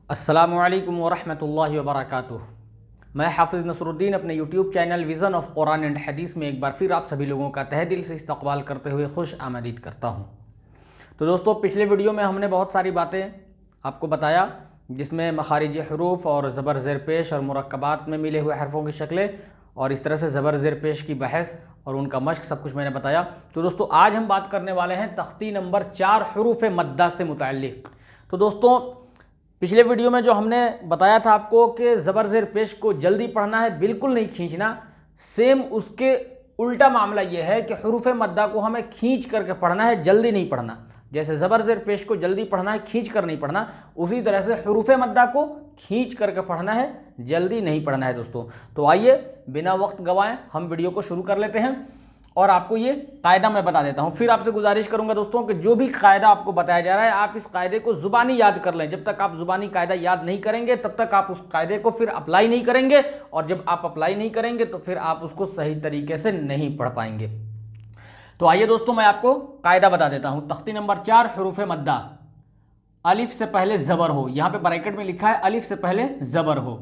अस्सलामुअलैकुम वरहमतुल्लाहि वबरकातुह। मैं हाफिज़ नसरुद्दीन अपने YouTube channel vision of Quran and हदीस में एक बार फिर आप सभी लोगों का तहे दिल से इस्तकबाल करते हुए खुश आमदीद करता हूँ। तो दोस्तों, पिछले वीडियो में हमने बहुत सारी बातें आपको बताया, जिसमें मखारिज हरूफ और ज़बर ज़ेर पेश और मुरक्कबात में मिले हुए हरफों की शक्लें और इस तरह से ज़बर ज़ेर पेश की बहस और उनका मश्क सब कुछ मैंने बताया। तो दोस्तों, आज हम बात करने वाले हैं तख्ती नंबर 4 हरूफ मद्दा से मुताल्लिक़। तो दोस्तों, पिछले वीडियो में जो हमने बताया था आपको कि ज़बर ज़ेर पेश को जल्दी पढ़ना है, बिल्कुल नहीं खींचना, सेम उसके उल्टा मामला यह है कि हरूफ मद्दा को हमें खींच करके पढ़ना है, जल्दी नहीं पढ़ना। जैसे ज़बर ज़ेर पेश को जल्दी पढ़ना है, खींच कर नहीं पढ़ना, उसी तरह से हरूफ मद्दा को खींच करके पढ़ना है, जल्दी नहीं पढ़ना है दोस्तों। तो आइए बिना वक्त गंवाएं हम वीडियो को शुरू कर लेते हैं और आपको ये कायदा मैं बता देता हूँ। फिर आपसे गुजारिश करूँगा दोस्तों कि जो भी कायदा आपको बताया जा रहा है, आप इस कायदे को ज़ुबानी याद कर लें। जब तक आप ज़ुबानी कायदा याद नहीं करेंगे तब तक आप उस कायदे को फिर अप्लाई नहीं करेंगे, और जब आप अप्लाई नहीं करेंगे तो फिर आप उसको सही तरीके से नहीं पढ़ पाएंगे। तो आइए दोस्तों, मैं आपको कायदा बता देता हूँ। तख्ती नंबर 4 हरूफ मद्दा, अलिफ से पहले ज़बर हो। यहाँ पे ब्रैकेट में लिखा है अलिफ से पहले ज़बर हो।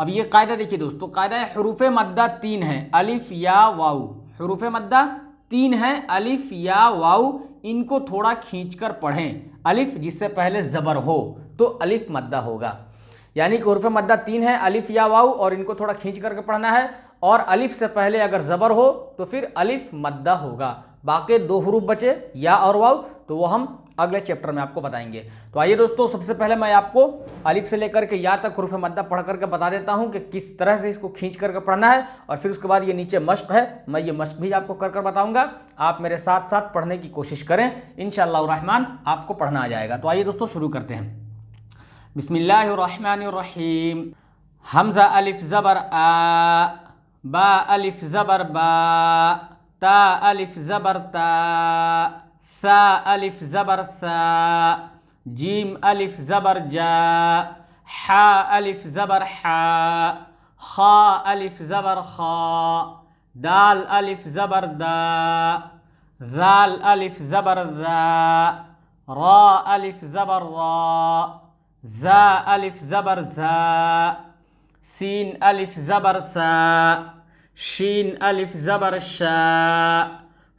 अब ये कायदा देखिए दोस्तों, कायदा है हरूफ मद्दा 3 है, अलिफ या वाऊ। हरूफ मद्दा 3 है, अलिफ या वाऊ, इनको थोड़ा खींचकर पढ़ें। अलिफ जिससे पहले ज़बर हो तो अलिफ मद्दा होगा। यानी कि हरूफ मद्दा 3 है, अलिफ या वाऊ, और इनको थोड़ा खींच करके पढ़ना है, और अलिफ से पहले अगर ज़बर हो तो फिर अलिफ मद्दा होगा। बाकी 2 हरूफ बचे, या और वाऊ, तो वो हम अगले चैप्टर में आपको बताएंगे। तो आइए दोस्तों, सबसे पहले मैं आपको अलिफ से लेकर के या तक हरूफ मद्दा पढ़ करके बता देता हूं कि किस तरह से इसको खींच करके पढ़ना है, और फिर उसके बाद ये नीचे मश्क है, मैं ये मश्क भी आपको कर बताऊंगा। आप मेरे साथ साथ पढ़ने की कोशिश करें, इंशाअल्लाह रहमान आपको पढ़ना आ जाएगा। तो आइए दोस्तों शुरू करते हैं। बिस्मिल्लाहिर्रहमानिर्रहीम। हमज़ा अलिफ ज़बर आ, बा अलिफ ज़बर बा, ता अलिफ ज़बर ता, सा अलिफ ज़बर सा, जीम अलिफ ज़बर जा, हा अलिफ ज़बर हा, खा अलिफ ज़बर खा, दाल अलिफ ज़बर दा, ज़ाल अलिफ ज़बर ज़ा, रा अलिफ ज़बर रा, ज़ा अलिफ ज़बर ज़ा, सीन अलिफ ज़बर सा, शीन अलिफ ज़बर शा,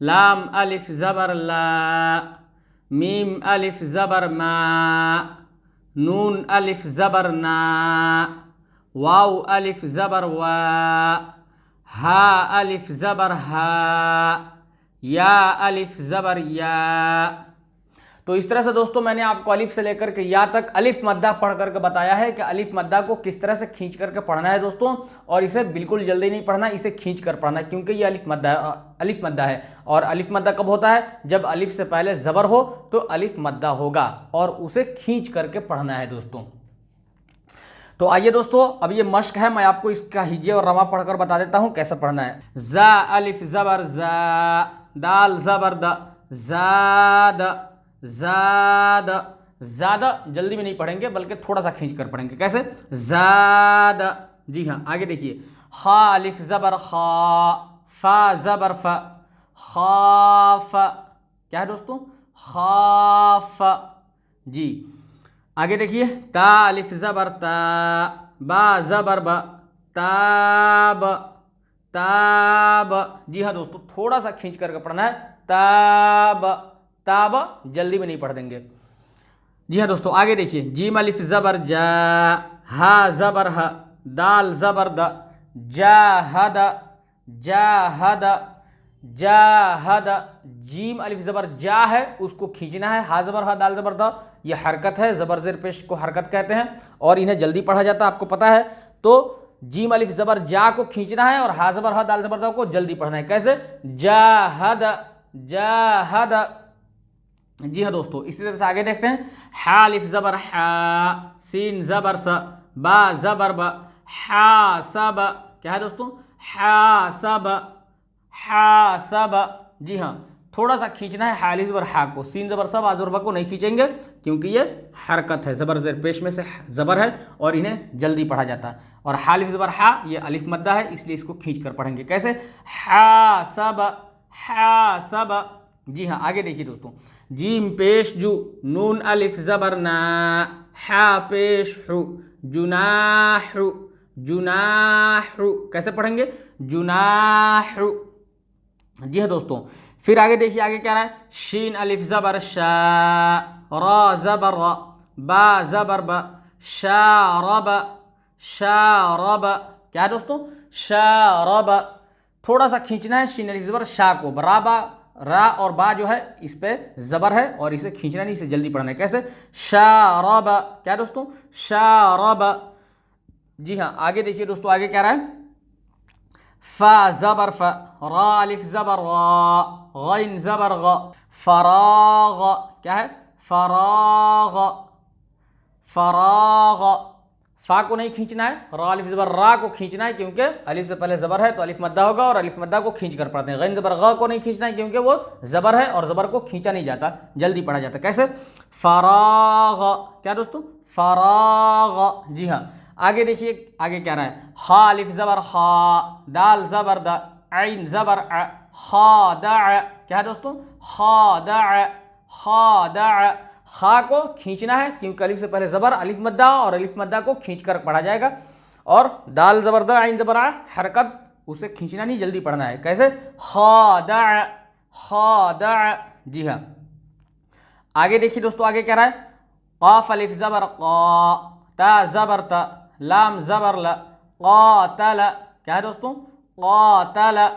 लाम अलिफ ज़बर ला, मीम अलिफ ज़बर मा, नून अलिफ ज़बर ना, वाव अलिफ ज़बर वा, हा अलिफ ज़बर हा, या अलिफ ज़बर या। तो इस तरह से दोस्तों मैंने आपको अलिफ से लेकर के या तक अलिफ मद्दा पढ़ करके बताया है कि अलिफ मद्दा को किस तरह से खींच करके पढ़ना है दोस्तों, और इसे बिल्कुल जल्दी नहीं पढ़ना, इसे खींच कर पढ़ना है, क्योंकि ये अलिफ मद्दा है। और अलिफ मद्दा कब होता है? जब अलिफ से पहले ज़बर हो तो अलिफ मद्दा होगा, और उसे खींच करके पढ़ना है दोस्तों। तो आइए दोस्तों, अब ये मश्क है, मैं आपको इसका हिज्जे और रमा पढ़कर बता देता हूँ कैसे पढ़ना है। ज़ा अलिफ ज़बर ज़ा, दाल ज़बर द, ज़ाद ज़ाद, ज़्यादा जल्दी में नहीं पढ़ेंगे बल्कि थोड़ा सा खींच कर पढ़ेंगे। कैसे? ज़ाद। जी हाँ, आगे देखिए। खा अलिफ ज़बर खा, फा ज़बर फ, खाफ। क्या है दोस्तों? खाफ। जी आगे देखिए। ता अलिफ ज़बर ता, बा ज़बर ब, ताब ताब। जी हाँ दोस्तों, थोड़ा सा खींच करके पढ़ना है। ताब ताब, जल्दी में नहीं पढ़ देंगे। जी हाँ दोस्तों, आगे देखिए। जीम अलिफ ज़बर जा, हा ज़बर ह, दाल ज़बर द, जाहद जाहद जाहद। जीम अलिफ ज़बर जा है, उसको खींचना है। हा ज़बर ह, दाल ज़बर द, ये हरकत है, ज़बर ज़ेर पेश को हरकत कहते हैं, और इन्हें जल्दी पढ़ा जाता है, आपको पता है। तो जीम अलिफ ज़बर जा को खींचना है और हा ज़बर ह, दाल ज़बर द को जल्दी पढ़ना है। कैसे? जाहद जाहद। जी हाँ दोस्तों, इसी तरह से आगे देखते हैं। हा अलिफ ज़बर हा, सीन ज़बर स, बा ज़बर ब, हा सब, क्या है दोस्तों, हा सब, हा सब। जी हाँ, थोड़ा सा खींचना है हालिफ ज़बर हा को, सीन ज़बर सब आ ज़बर बा को नहीं खींचेंगे क्योंकि ये हरकत है, ज़बर ज़ेर पेश में से ज़बर है और इन्हें जल्दी पढ़ा जाता है। और हालिफ ज़बर हा ये अलिफ मद्दा है, इसलिए इसको खींच कर पढ़ेंगे। कैसे, हा सब, हा सब। जी हाँ, आगे देखिए दोस्तों, जीम पेश जू, नून अलिफ ज़बर ना, हा पेश हु, जुनाहु, जुनाहु। कैसे पढ़ेंगे, जुनाहु। जी हाँ दोस्तों, फिर आगे देखिए, आगे क्या रहा है, शीन अलिफ ज़बर शा, रा ज़बर र, बा ज़बर ब, शारब, शारब। क्या है दोस्तों, शारब। थोड़ा सा खींचना है शीन अलिफ ज़बर शा को, बराबा रा और बा जो है इस पे ज़बर है और इसे खींचना नहीं, इसे जल्दी पढ़ना है। कैसे, शारब। क्या दोस्तों, शारब। जी हाँ, आगे देखिए दोस्तों, आगे क्या रहा है, फा ज़बर फ, रा अलिफ ज़बर रा, गैन ज़बर ग, फराग। क्या है, फराग, फराग। फा को नहीं खींचना है, रा अलिफ ज़बर रा को खींचना है क्योंकि अलिफ से पहले ज़बर है तो अलिफ मद्दा होगा और अलिफ मद्दा को खींच कर पढ़ते हैं। गैन ज़बर ग को नहीं खींचना है क्योंकि वो ज़बर है और ज़बर को खींचा नहीं जाता, जल्दी पढ़ा जाता। कैसे, फराग। क्या दोस्तों, फराग। जी हाँ, आगे देखिए, आगे क्या रहा है, हा अलिफ ज़बर हा, दाल ज़बर द, ऐन ज़बर अ, हा दा। क्या है दोस्तों, हा दा, हा दा। हा को खींचना है क्योंकि अलिफ से पहले ज़बर, अलिफ मद्दा और अलिफ मद्दा को खींच कर पढ़ा जाएगा। और दाल ज़बर द, ऐन ज़बर आ, हरकत, उसे खींचना नहीं, जल्दी पढ़ना है। कैसे, हा दा, हा दा। जी हाँ, आगे देखिए दोस्तों, आगे क्या रहा है, क़ाफ़ अलिफ ज़बर क़ा, ता ज़बर ता, लाम ज़बर ल, क़ातल। क्या है दोस्तों, क़ातल।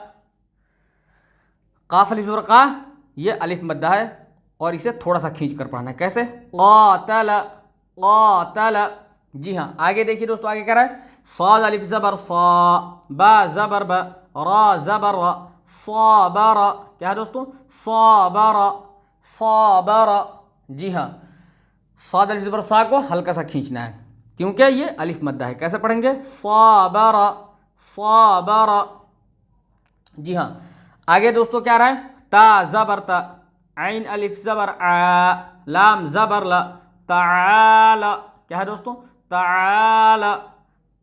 क़ाफ़ अलिफ ज़बर क़ा, ये अलिफ मद्दा है और इसे थोड़ा सा खींच कर पढ़ना है। कैसे, क़ातल, क़ातल। जी हाँ, आगे देखिए दोस्तों, आगे क्या रहा है, साद अलिफ ज़बर सा, बा ज़बर ब, रा ज़बर र, साबर। क्या है दोस्तों, साबर, साबर। जी हाँ, साद अलिफ ज़बर सा को हल्का सा खींचना है क्योंकि ये अलिफ मद्दा है। कैसे पढ़ेंगे, साबर, साबर। जी हाँ, आगे दोस्तों क्या रहा है, ता ज़बर ता, ऐन अलिफ ज़बर आ, लाम ज़बर ल, ताल। क्या है दोस्तों, ताल,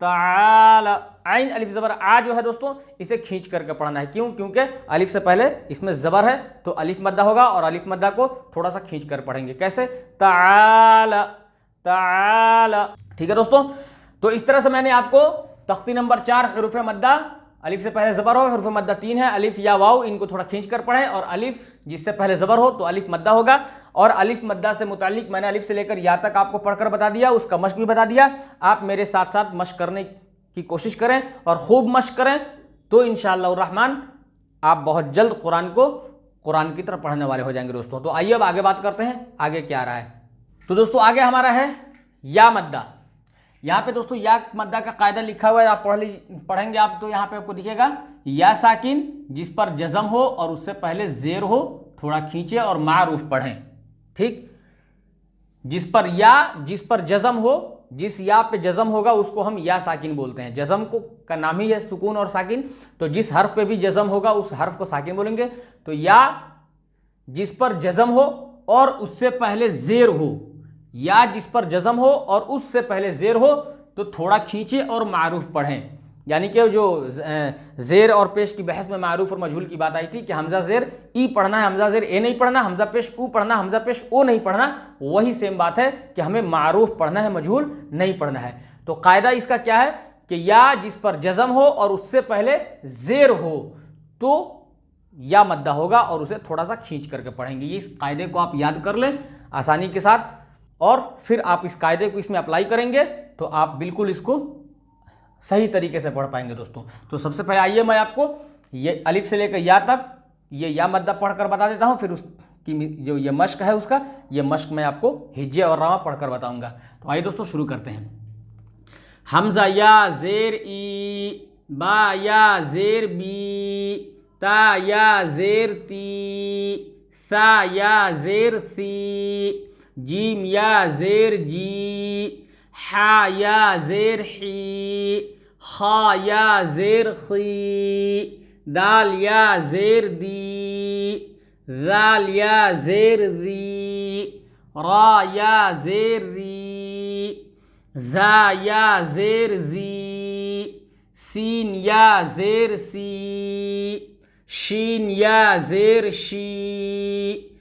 ताल। ऐन अलिफ ज़बर आ जो है दोस्तों, इसे खींच करके पढ़ना है। क्यों, क्योंकि अलिफ से पहले इसमें ज़बर है तो अलिफ मद्दा होगा और अलिफ मद्दा को थोड़ा सा खींच कर पढ़ेंगे। कैसे, ताल, ताल। ठीक है दोस्तों, तो इस तरह से मैंने आपको तख्ती नंबर 4 हरूफ मद्दा, अलिफ से पहले ज़बर हो, हरूफ मद्दा 3 है, अलिफ या वाव, इनको थोड़ा खींच कर पढ़ें। और अलिफ जिससे पहले ज़बर हो तो अलिफ मद्दा होगा। और अलिफ मद्दा से मुतालिक मैंने अलिफ से लेकर या तक आपको पढ़कर बता दिया, उसका मश्क भी बता दिया। आप मेरे साथ साथ मश्क करने की कोशिश करें और खूब मश्क करें तो इंशाअल्लाह रहमान आप बहुत जल्द कुरान की तरफ पढ़ने वाले हो जाएंगे दोस्तों। तो आइए अब आगे बात करते हैं, आगे क्या रहा है। तो दोस्तों आगे हमारा है या मद्दा। यहाँ पे दोस्तों या मद्दा का कायदा लिखा हुआ है, आप पढ़ेंगे आप तो यहाँ पे आपको दिखेगा, या साकिन जिस पर जज़म हो और उससे पहले ज़ेर हो, थोड़ा खींचे और मारूफ पढ़ें। ठीक, जिस पर जज़म हो, जिस या पे जज़म होगा उसको हम या साकिन बोलते हैं। जज़म को का नाम ही है सुकून और साकिन, तो जिस हर्फ पे भी जज़म होगा उस हर्फ को साकिन बोलेंगे। तो या जिस पर जज़म हो और उससे पहले ज़ेर हो, या जिस पर जज़म हो और उससे पहले ज़ेर हो तो थोड़ा खींचे और मारूफ पढ़ें। यानी कि जो ज़ेर और पेश की बहस में मारूफ और मजहूल की बात आई थी कि हमज़ा ज़ेर ई पढ़ना है, हमज़ा ज़ेर ए नहीं पढ़ना, हमज़ा पेश ऊ पढ़ना, हमज़ा पेश ओ नहीं पढ़ना, वही सेम बात है कि हमें मारूफ पढ़ना है, मजहूल नहीं पढ़ना है। तो कायदा इसका क्या है कि या जिस पर जज़म हो और उससे पहले ज़ेर हो तो या मद्दा होगा और उसे थोड़ा सा खींच करके पढ़ेंगे। ये इस कायदे को आप याद कर लें आसानी के साथ, और फिर आप इस कायदे को इसमें अप्लाई करेंगे तो आप बिल्कुल इसको सही तरीके से पढ़ पाएंगे दोस्तों। तो सबसे पहले आइए मैं आपको ये अलिफ से लेकर या तक ये या मद्दा पढ़कर बता देता हूँ, फिर उसकी जो ये मश्क है उसका ये मश्क मैं आपको हिज्जे और रामा पढ़कर बताऊँगा। तो आइए दोस्तों शुरू करते हैं। हमज़ा या ज़ेर ई, बा या ज़ेर बी, ता या ज़ेर ती, सा या ज़ेर सी, जीम या ज़ेर जी, हा या ज़ेर ही, खा या ज़ेर खी, दाल या ज़ेर दी, ज़ाल या ज़ेर री, रा या ज़ेर री, ज़ा या ज़ेर ज़ी, सीन या ज़ेर सी, शीन या ज़ेर शी,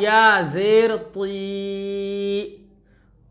या ज़ेर ती,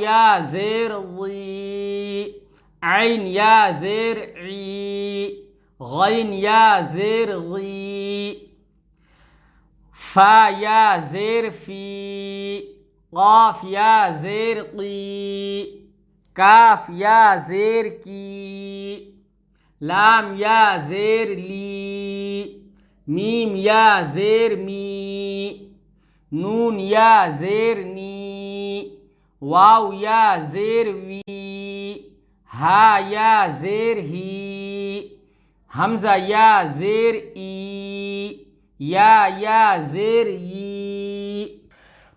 या ज़ेर ज़ी, ऐन या ज़ेर ई, गैन या ज़ेर ग़ी, फा या ज़ेर फी, क़ाफ या ज़ेर क़ी, काफ या ज़ेर की, लाम या ज़ेर ली, मीम या ज़ेर मी, नून या ज़ेर नी, वाव या ज़ेर वी, हा या ज़ेर ही, हमज़ा या ज़ेर ई, या ज़ेर ई।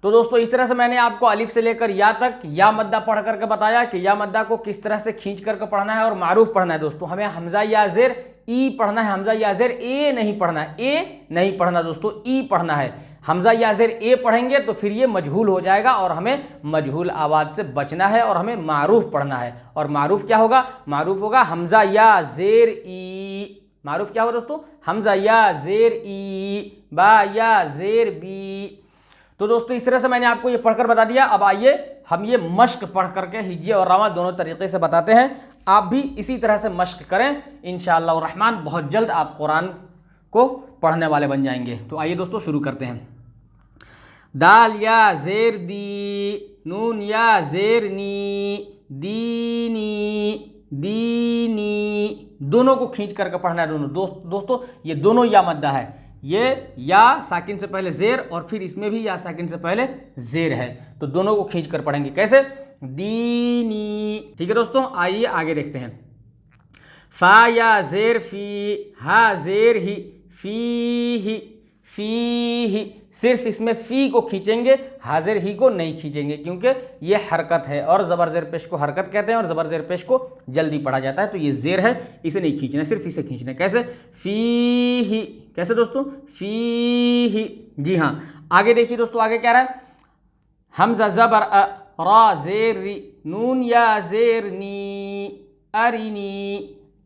तो दोस्तों इस तरह से मैंने आपको अलिफ से लेकर या तक या मद्दा पढ़ करके बताया कि या मद्दा को किस तरह से खींच करके पढ़ना है और मारूफ पढ़ना है। दोस्तों हमें हमज़ा या ज़ेर ई पढ़ना है, हमज़ा या ज़ेर ए नहीं पढ़ना है, ए नहीं पढ़ना दोस्तों, ई पढ़ना है। हमज़ा या ज़ेर ए पढ़ेंगे तो फिर ये मजहूल हो जाएगा और हमें मजहूल आवाज़ से बचना है और हमें मारूफ पढ़ना है। और मारूफ क्या होगा? मारूफ होगा हमज़ा या ज़ेर ई। मारूफ क्या होगा दोस्तों? हमज़ा या ज़ेर ई, बा या ज़ेर बी। तो दोस्तों इस तरह से मैंने आपको ये पढ़कर बता दिया। अब आइए हम ये मश्क पढ़ करके हिज्जे और रमा दोनों तरीके से बताते हैं। आप भी इसी तरह से मश्क करें, इंशाअल्लाह रहमान बहुत जल्द आप कुरान को पढ़ने वाले बन जाएंगे। तो आइए दोस्तों शुरू करते हैं। दाल या ज़ेर दी, नून या ज़ेर नी, दीनी, दीनी, दोनों को खींच करके पढ़ना है। दोस्तों ये दोनों या मद्दा है। ये या साकिन से पहले ज़ेर और फिर इसमें भी या साकिन से पहले ज़ेर है, तो दोनों को खींच कर पढ़ेंगे। कैसे? दीनी। ठीक है दोस्तों, आइए आगे देखते हैं। फा या ज़ेर फी, हा ज़ेर ही, फी ही, फी ही। सिर्फ इसमें फ़ी को खींचेंगे, हाजिर ही को नहीं खींचेंगे, क्योंकि ये हरकत है और ज़बर ज़ेर पेश को हरकत कहते हैं और ज़बर ज़ेर पेश को जल्दी पढ़ा जाता है। तो ये ज़ेर है, इसे नहीं खींचना, सिर्फ इसे खींचना है। कैसे? फ़ी ही। कैसे दोस्तों? फ़ी ही। जी हाँ, आगे देखिए दोस्तों, आगे क्या रहा है? हमज़ा ज़बर अ, रा ज़ेर री, नून या ज़ेर नी, अरिनी,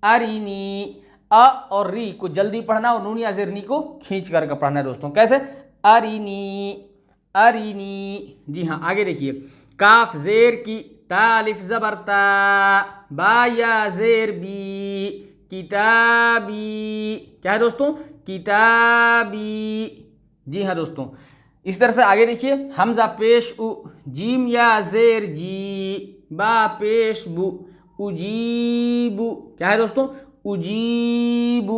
अरिनी। अ और री को जल्दी पढ़ना और नून या ज़ेर नी को खींच करके पढ़ना है दोस्तों। कैसे? अरिनी, अरिनी। जी हाँ, आगे देखिए। काफ ज़ेर की, ता अलिफ ज़बर ता, बा या ज़ेर बी, किताबी। क्या है दोस्तों? किताबी। जी हाँ दोस्तों, इस तरह से आगे देखिए। हमज़ा पेश उ, जीम या ज़ेर जी, बा पेश बु, उजीबु। क्या है दोस्तों? उजीबु,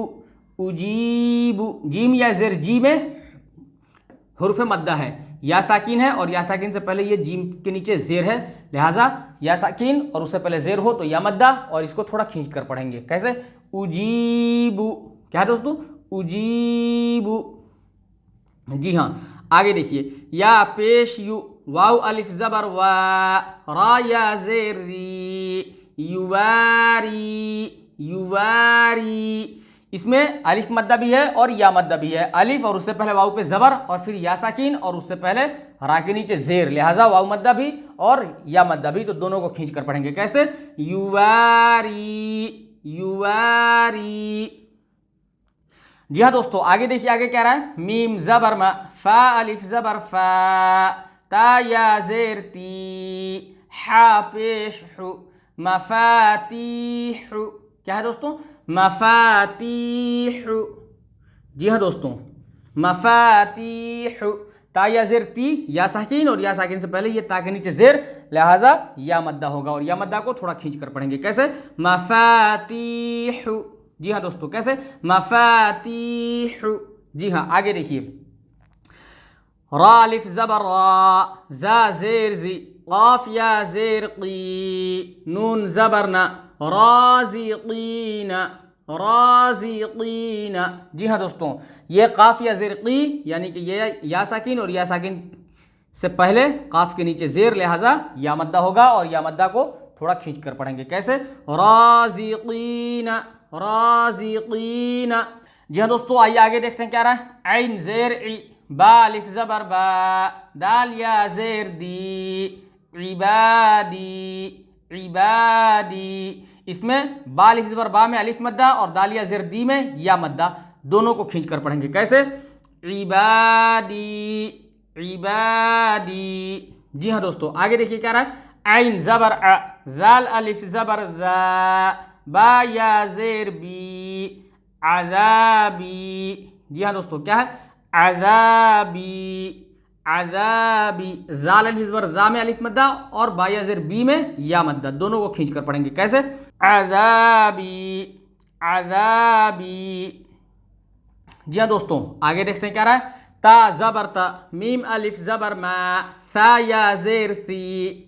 उजीबु। जीम या ज़ेर जी में हुर्फ़ मद्दा है, या साकिन है और या साकिन से पहले ये जीम के नीचे ज़ेर है, लिहाजा या साकिन और उससे पहले ज़ेर हो तो या मद्दा, और इसको थोड़ा खींच कर पढ़ेंगे। कैसे? उजीबु। क्या है दोस्तों? उजीबु। जी हाँ, आगे देखिए। या पेश यू, वाव अलिफ ज़बर वा, रा या ज़ेर री, युवारी, युवारी। इसमें अलिफ मद्दा भी है और या मद्दा भी है। अलिफ और उससे पहले वाव पे ज़बर और फिर या साकिन और उससे पहले रा के नीचे ज़ेर, लिहाजा वाव मद्दा भी और या मद्दा भी, तो दोनों को खींच कर पढ़ेंगे। कैसे? युवारी, युवारी। जी हाँ दोस्तों, आगे देखिए, आगे क्या रहा है? मीम ज़बर मा, फा अलिफ ज़बर फा, ता या ज़ेर ती, हा पेश हु, मफातीहु। क्या है दोस्तों? मफातीहु। जी हाँ दोस्तों, मफातीहु। ता या ज़ेर ती, या साकिन और या साकिन से पहले ये ता के नीचे ज़ेर, लिहाजा या मद्दा होगा और या मद्दा को थोड़ा खींच कर पढ़ेंगे। कैसे? मफातीहु। जी हाँ दोस्तों, कैसे? मफातीहु। जी हाँ, आगे देखिए। रा अलिफ ज़बर रा, ज़ा ज़ेर ज़ी, क़ाफ या ज़ेर क़ी, नून ज़बर ना, राज़िक़ीना, राज़िक़ीना। जी हाँ दोस्तों, ये काफ या ज़ेर की यानी कि ये या साकिन और या साकिन से पहले काफ के नीचे ज़ेर, लिहाजा या मद्दा होगा और या मद्दा को थोड़ा खींच कर पढ़ेंगे। कैसे? राज़िक़ीना, राज़िक़ीना। जी हाँ दोस्तों, आइए आगे देखते हैं क्या रहा है। ऐन ज़ेर ई, बा अलिफ ज़बर बा, दाल या ज़ेर दी, इबादी, इबादी। इसमें बा अलिफ ज़बर बा में अलिफ मद्दा और दाल या ज़ेर दी में या मद्दा, दोनों को खींच कर पढ़ेंगे। कैसे? इबादी, इबादी। जी हाँ दोस्तों, आगे देखिए क्या रहा है। ऐन ज़बर अ, ज़ाल अलिफ ज़बर ज़ा, बा या ज़ेर बी, अज़ाबी। जी हाँ दोस्तों, क्या है? अज़ाबी, अज़ाबी। ज़ाल अलिफ ज़बर ज़ा में अलिफ मद्दा और बा या ज़ेर बी में या मद्दा, दोनों को खींच कर पढ़ेंगे। कैसे? अज़ाबी, अज़ाबी। जी हाँ दोस्तों, आगे देखते हैं क्या रहा है। ता ज़बर ता, मीम अलिफ ज़बर मा, सा या ज़ेर सी,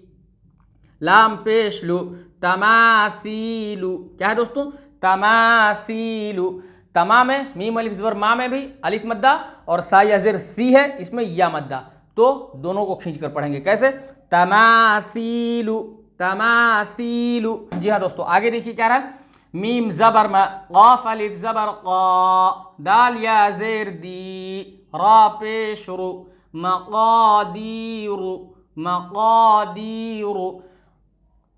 लाम पेश लू, तमासीलू। क्या है दोस्तों? तमासीलू। तमा में मीम अलिफ ज़बर मा में भी अलिफ मद्दा और सा या ज़ेर सी है, इसमें या मद्दा, तो दोनों को खींच कर पढ़ेंगे। कैसे? तमासीलू, तमासीलू। जी हाँ दोस्तों, आगे देखिए क्या रहा है। मीम ज़बर मा, क़ाफ अलिफ ज़बर क़ा, दाल या ज़ेर दी, रा पेश रू, मक़ादीरु, मक़ादीरु।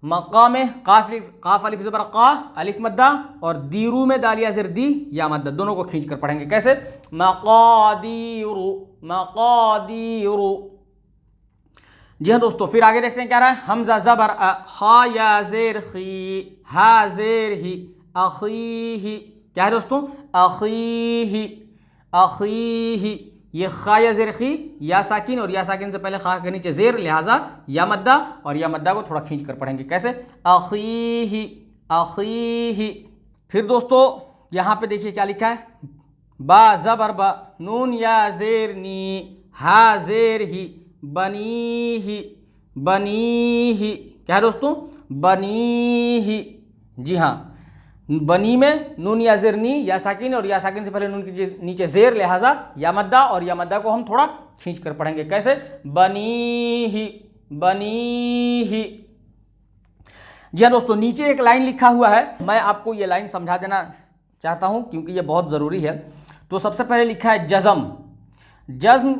मक्का में काफ अलिफ ज़बर क़ा अलिफ मद्दा और दीरू में दाल या ज़ेर दी या मद्दा, दोनों को खींच कर पढ़ेंगे। कैसे? मक़ादीरु, मक़ादीरु। जी हाँ दोस्तों, फिर आगे देखते हैं क्या रहा है। हमज़ा ज़बर अ, हा या ज़ेर खी, हा ज़ेर ही, अखीही। क्या है दोस्तों? अखीही, अखीही। ये खा या ज़ेर खी, या साकिन और या साकिन से पहले खा के नीचे ज़ेर, लिहाजा या मद्दा और या मद्दा को थोड़ा खींच कर पढ़ेंगे। कैसे? अखीही, अखीही। फिर दोस्तों यहाँ पे देखिए क्या लिखा है। बा ज़बर बा, नून या ज़ेर नी, हा ज़ेर ही, बनी ही, बनी ही। क्या है दोस्तों? बनी ही। जी हाँ, बनी में नून या ज़ेर नी, या साकिन और या साकिन से पहले नून के नीचे ज़ेर, लिहाजा या मद्दा और या मद्दा को हम थोड़ा खींच कर पढ़ेंगे। कैसे? बनी ही, बनी ही। जी हाँ दोस्तों, नीचे एक लाइन लिखा हुआ है, मैं आपको ये लाइन समझा देना चाहता हूँ क्योंकि ये बहुत ज़रूरी है। तो सबसे पहले लिखा है जज़म। जज़्म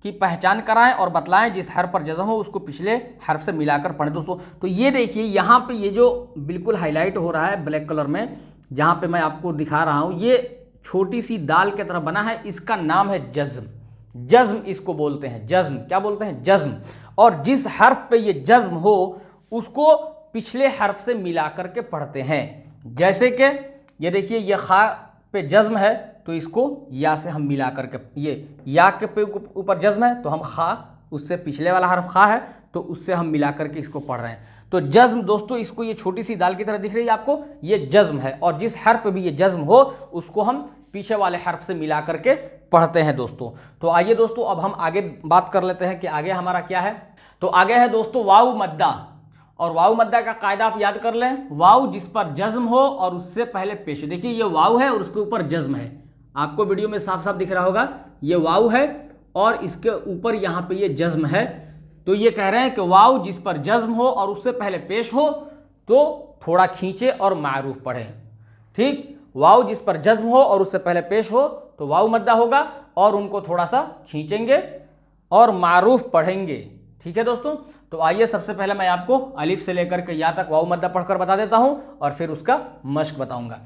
की पहचान कराएं और बतलाएं, जिस हर्फ पर जज़म हो उसको पिछले हर्फ से मिलाकर पढ़ें। दोस्तों तो ये देखिए यहाँ पे ये जो बिल्कुल हाईलाइट हो रहा है ब्लैक कलर में, जहाँ पे मैं आपको दिखा रहा हूँ, ये छोटी सी दाल की तरह बना है, इसका नाम है जज़्म। जज़्म इसको बोलते हैं, जज़्म। क्या बोलते हैं? जज़्म। और जिस हर्फ पे ये जज़्म हो उसको पिछले हर्फ से मिला करके पढ़ते हैं। जैसे कि ये देखिए, ये खा पे जज़्म है तो इसको या से हम मिला करके, ये या के पे ऊपर जज़्म है तो हम खा, उससे पिछले वाला हर्फ खा है तो उससे हम मिला करके इसको पढ़ रहे हैं। तो जज़्म दोस्तों, इसको ये छोटी सी दाल की तरह दिख रही है आपको, ये जज़्म है। और जिस हर्फ पे भी ये जज़्म हो उसको हम पीछे वाले हर्फ से मिला करके पढ़ते हैं दोस्तों। तो आइए दोस्तों, अब हम आगे बात कर लेते हैं कि आगे हमारा क्या है। तो आगे है दोस्तों वाव मद्दा। और वाव मद्दा का कायदा आप याद कर लें। वाव जिस पर जज़्म हो और उससे पहले पेश हो। देखिए ये वाव है और उसके ऊपर जज़्म है, आपको वीडियो में साफ साफ दिख रहा होगा। ये वाव है और इसके ऊपर यहाँ पे ये जज़्म है। तो ये कह रहे हैं कि वाव जिस पर जज़्म हो और उससे पहले पेश हो तो थोड़ा खींचे और मारूफ पढ़े। ठीक, वाव जिस पर जज़्म हो और उससे पहले पेश हो तो वाव मद्दा होगा और उनको थोड़ा सा खींचेंगे और मारूफ पढ़ेंगे। ठीक है दोस्तों, तो आइए सबसे पहले मैं आपको अलिफ से लेकर के या तक वाव मद्दा पढ़कर बता देता हूं और फिर उसका मश्क बताऊंगा।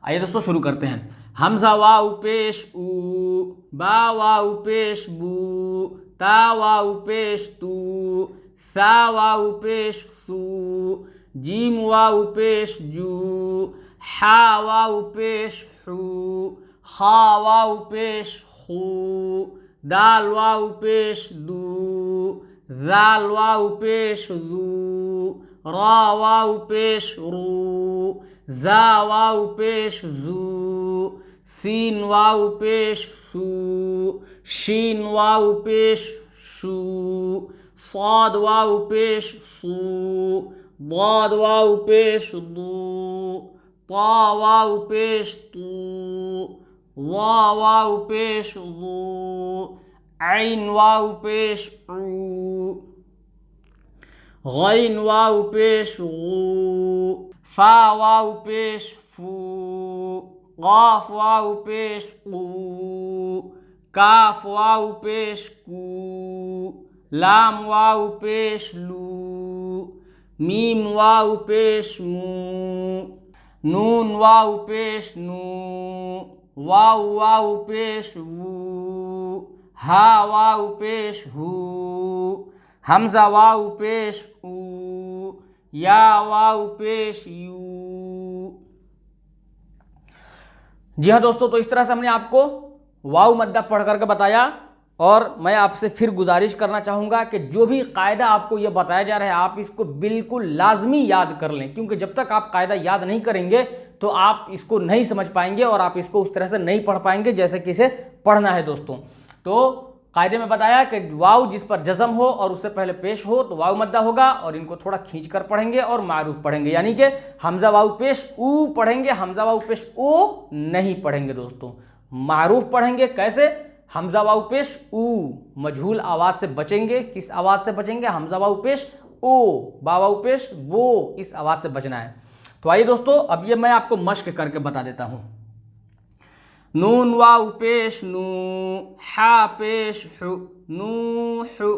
आइए दोस्तों शुरू करते हैं। हमजा वाव पेश ऊ, बा वाव पेश बू, ता वाव पेश तू, सा वाव पेश सू, जीम वाव पेश जू, हा वाव पेश हू, खा वाव पेश खू, दाल वाव पेश दू, ज़ाल वाव पेश ज़ू, रा वाव पेश रू, ज़ा वाव पेश ज़ू, सीन वाव पेश सू, शीन वाव पेश शू, साद वाव पेश सू, दाद वाव पेश दू, ता वाव पेश तू, वा वाव पेश ज़ू, ऐन वाव पेश ऊ, गैन वाव पेश गू, फा वाव पेश फू, क़ाफ वाव पेश कू, काफ वाव पेश कू, लाम वाव पेश लू, मीम वाव पेश मू, नून वाव पेश नू, वाव वाव पेश वू, हा वाव पेश हू, हमजा वाव पेश ऊ, या वाव पेश यू। जी हाँ दोस्तों, तो इस तरह से हमने आपको वाव मद्दा पढ़ करके बताया। और मैं आपसे फिर गुजारिश करना चाहूँगा कि जो भी कायदा आपको ये बताया जा रहा है आप इसको बिल्कुल लाजमी याद कर लें, क्योंकि जब तक आप कायदा याद नहीं करेंगे तो आप इसको नहीं समझ पाएंगे और आप इसको उस तरह से नहीं पढ़ पाएंगे जैसे कि इसे पढ़ना है दोस्तों। तो कायदे में बताया कि वाव जिस पर जज़म हो और उससे पहले पेश हो तो वाव मद्दा होगा, और इनको थोड़ा खींच कर पढ़ेंगे और मारूफ पढ़ेंगे, यानी कि हमजा वाव पेश ऊ पढ़ेंगे, हमजा वाव पेश ओ नहीं पढ़ेंगे दोस्तों। मारूफ पढ़ेंगे कैसे? हमजा वाव पेश ऊ, मजहूल आवाज़ से बचेंगे। किस आवाज़ से बचेंगे? हमजा वाव पेश ओ, बा वाव पेश वो, इस आवाज़ से बचना है। तो आइए दोस्तों, अब ये मैं आपको मश्क करके बता देता हूँ। नून वाव पेश नू, हा पेश हु, नूहु,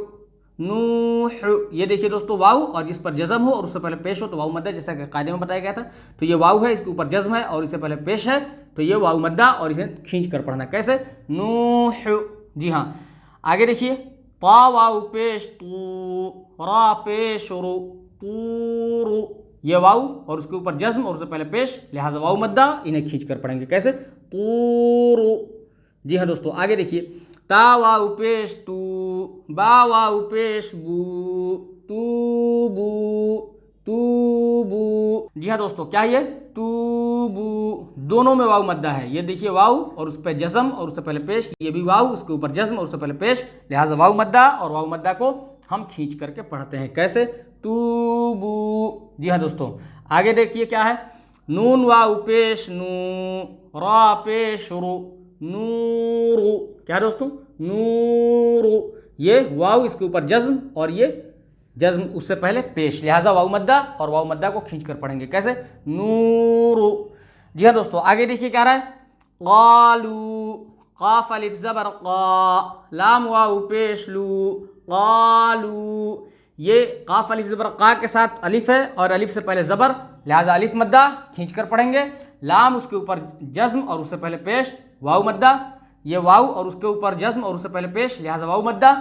नूहु। ये देखिए दोस्तों वाव, और जिस पर जज़म हो और उससे पहले पेश हो तो वाव मद्दा, जैसा कि कायदे में बताया गया था। तो ये वाव है, इसके ऊपर जज़म है और इससे पहले पेश है, तो ये वाव मद्दा, और इसे खींच कर पढ़ना कैसे? नूहु। जी हाँ, आगे देखिए, ता वाव पेश तू, रा पेश रु, तूरु। ये वाव और उसके ऊपर जज़्म और उससे पहले पेश, लिहाजा वाव मद्दा, इन्हें खींच कर पढ़ेंगे कैसे? तूरु। जी हाँ दोस्तों, आगे देखिए, ता वाव पेश तू, बा वाव पेश बू, तूबू, तूबू। जी हाँ दोस्तों, क्या है? तूबू। दोनों में वाव मद्दा है। ये देखिए वाव और उस पर जज़म और उससे पहले पेश, ये भी वाव, उसके ऊपर जज़म और उससे पहले पेश, लिहाजा वाव मद्दा, और वाव मद्दा को हम खींच करके पढ़ते हैं कैसे? तूबू। जी हाँ दोस्तों, आगे देखिए क्या है? नून वाव पेश नू, रा पेश रु, नूरु। क्या है दोस्तों? नूरु। ये वाव, इसके ऊपर जज़्म और ये जज़्म उससे पहले पेश, लिहाजा वाव मद्दा, और वाव मद्दा को खींच कर पढ़ेंगे कैसे? नूरु। जी हाँ दोस्तों, आगे देखिए क्या रहा है? क़ालू, क़ाफ अलिफ ज़बर क़ा, लाम वाव पेश लू, क़ालू। ये क़ाफ अलिफ ज़बर क़ा के साथ अलिफ है और अलिफ से पहले ज़बर, लिहाजा अलिफ मद्दा खींच कर पढ़ेंगे। लाम उसके ऊपर जज़्म और उससे पहले पेश, वाव मद्दा। ये वाव और उसके ऊपर जज़्म और उससे पहले पेश, लिहाजा वाव मद्दा।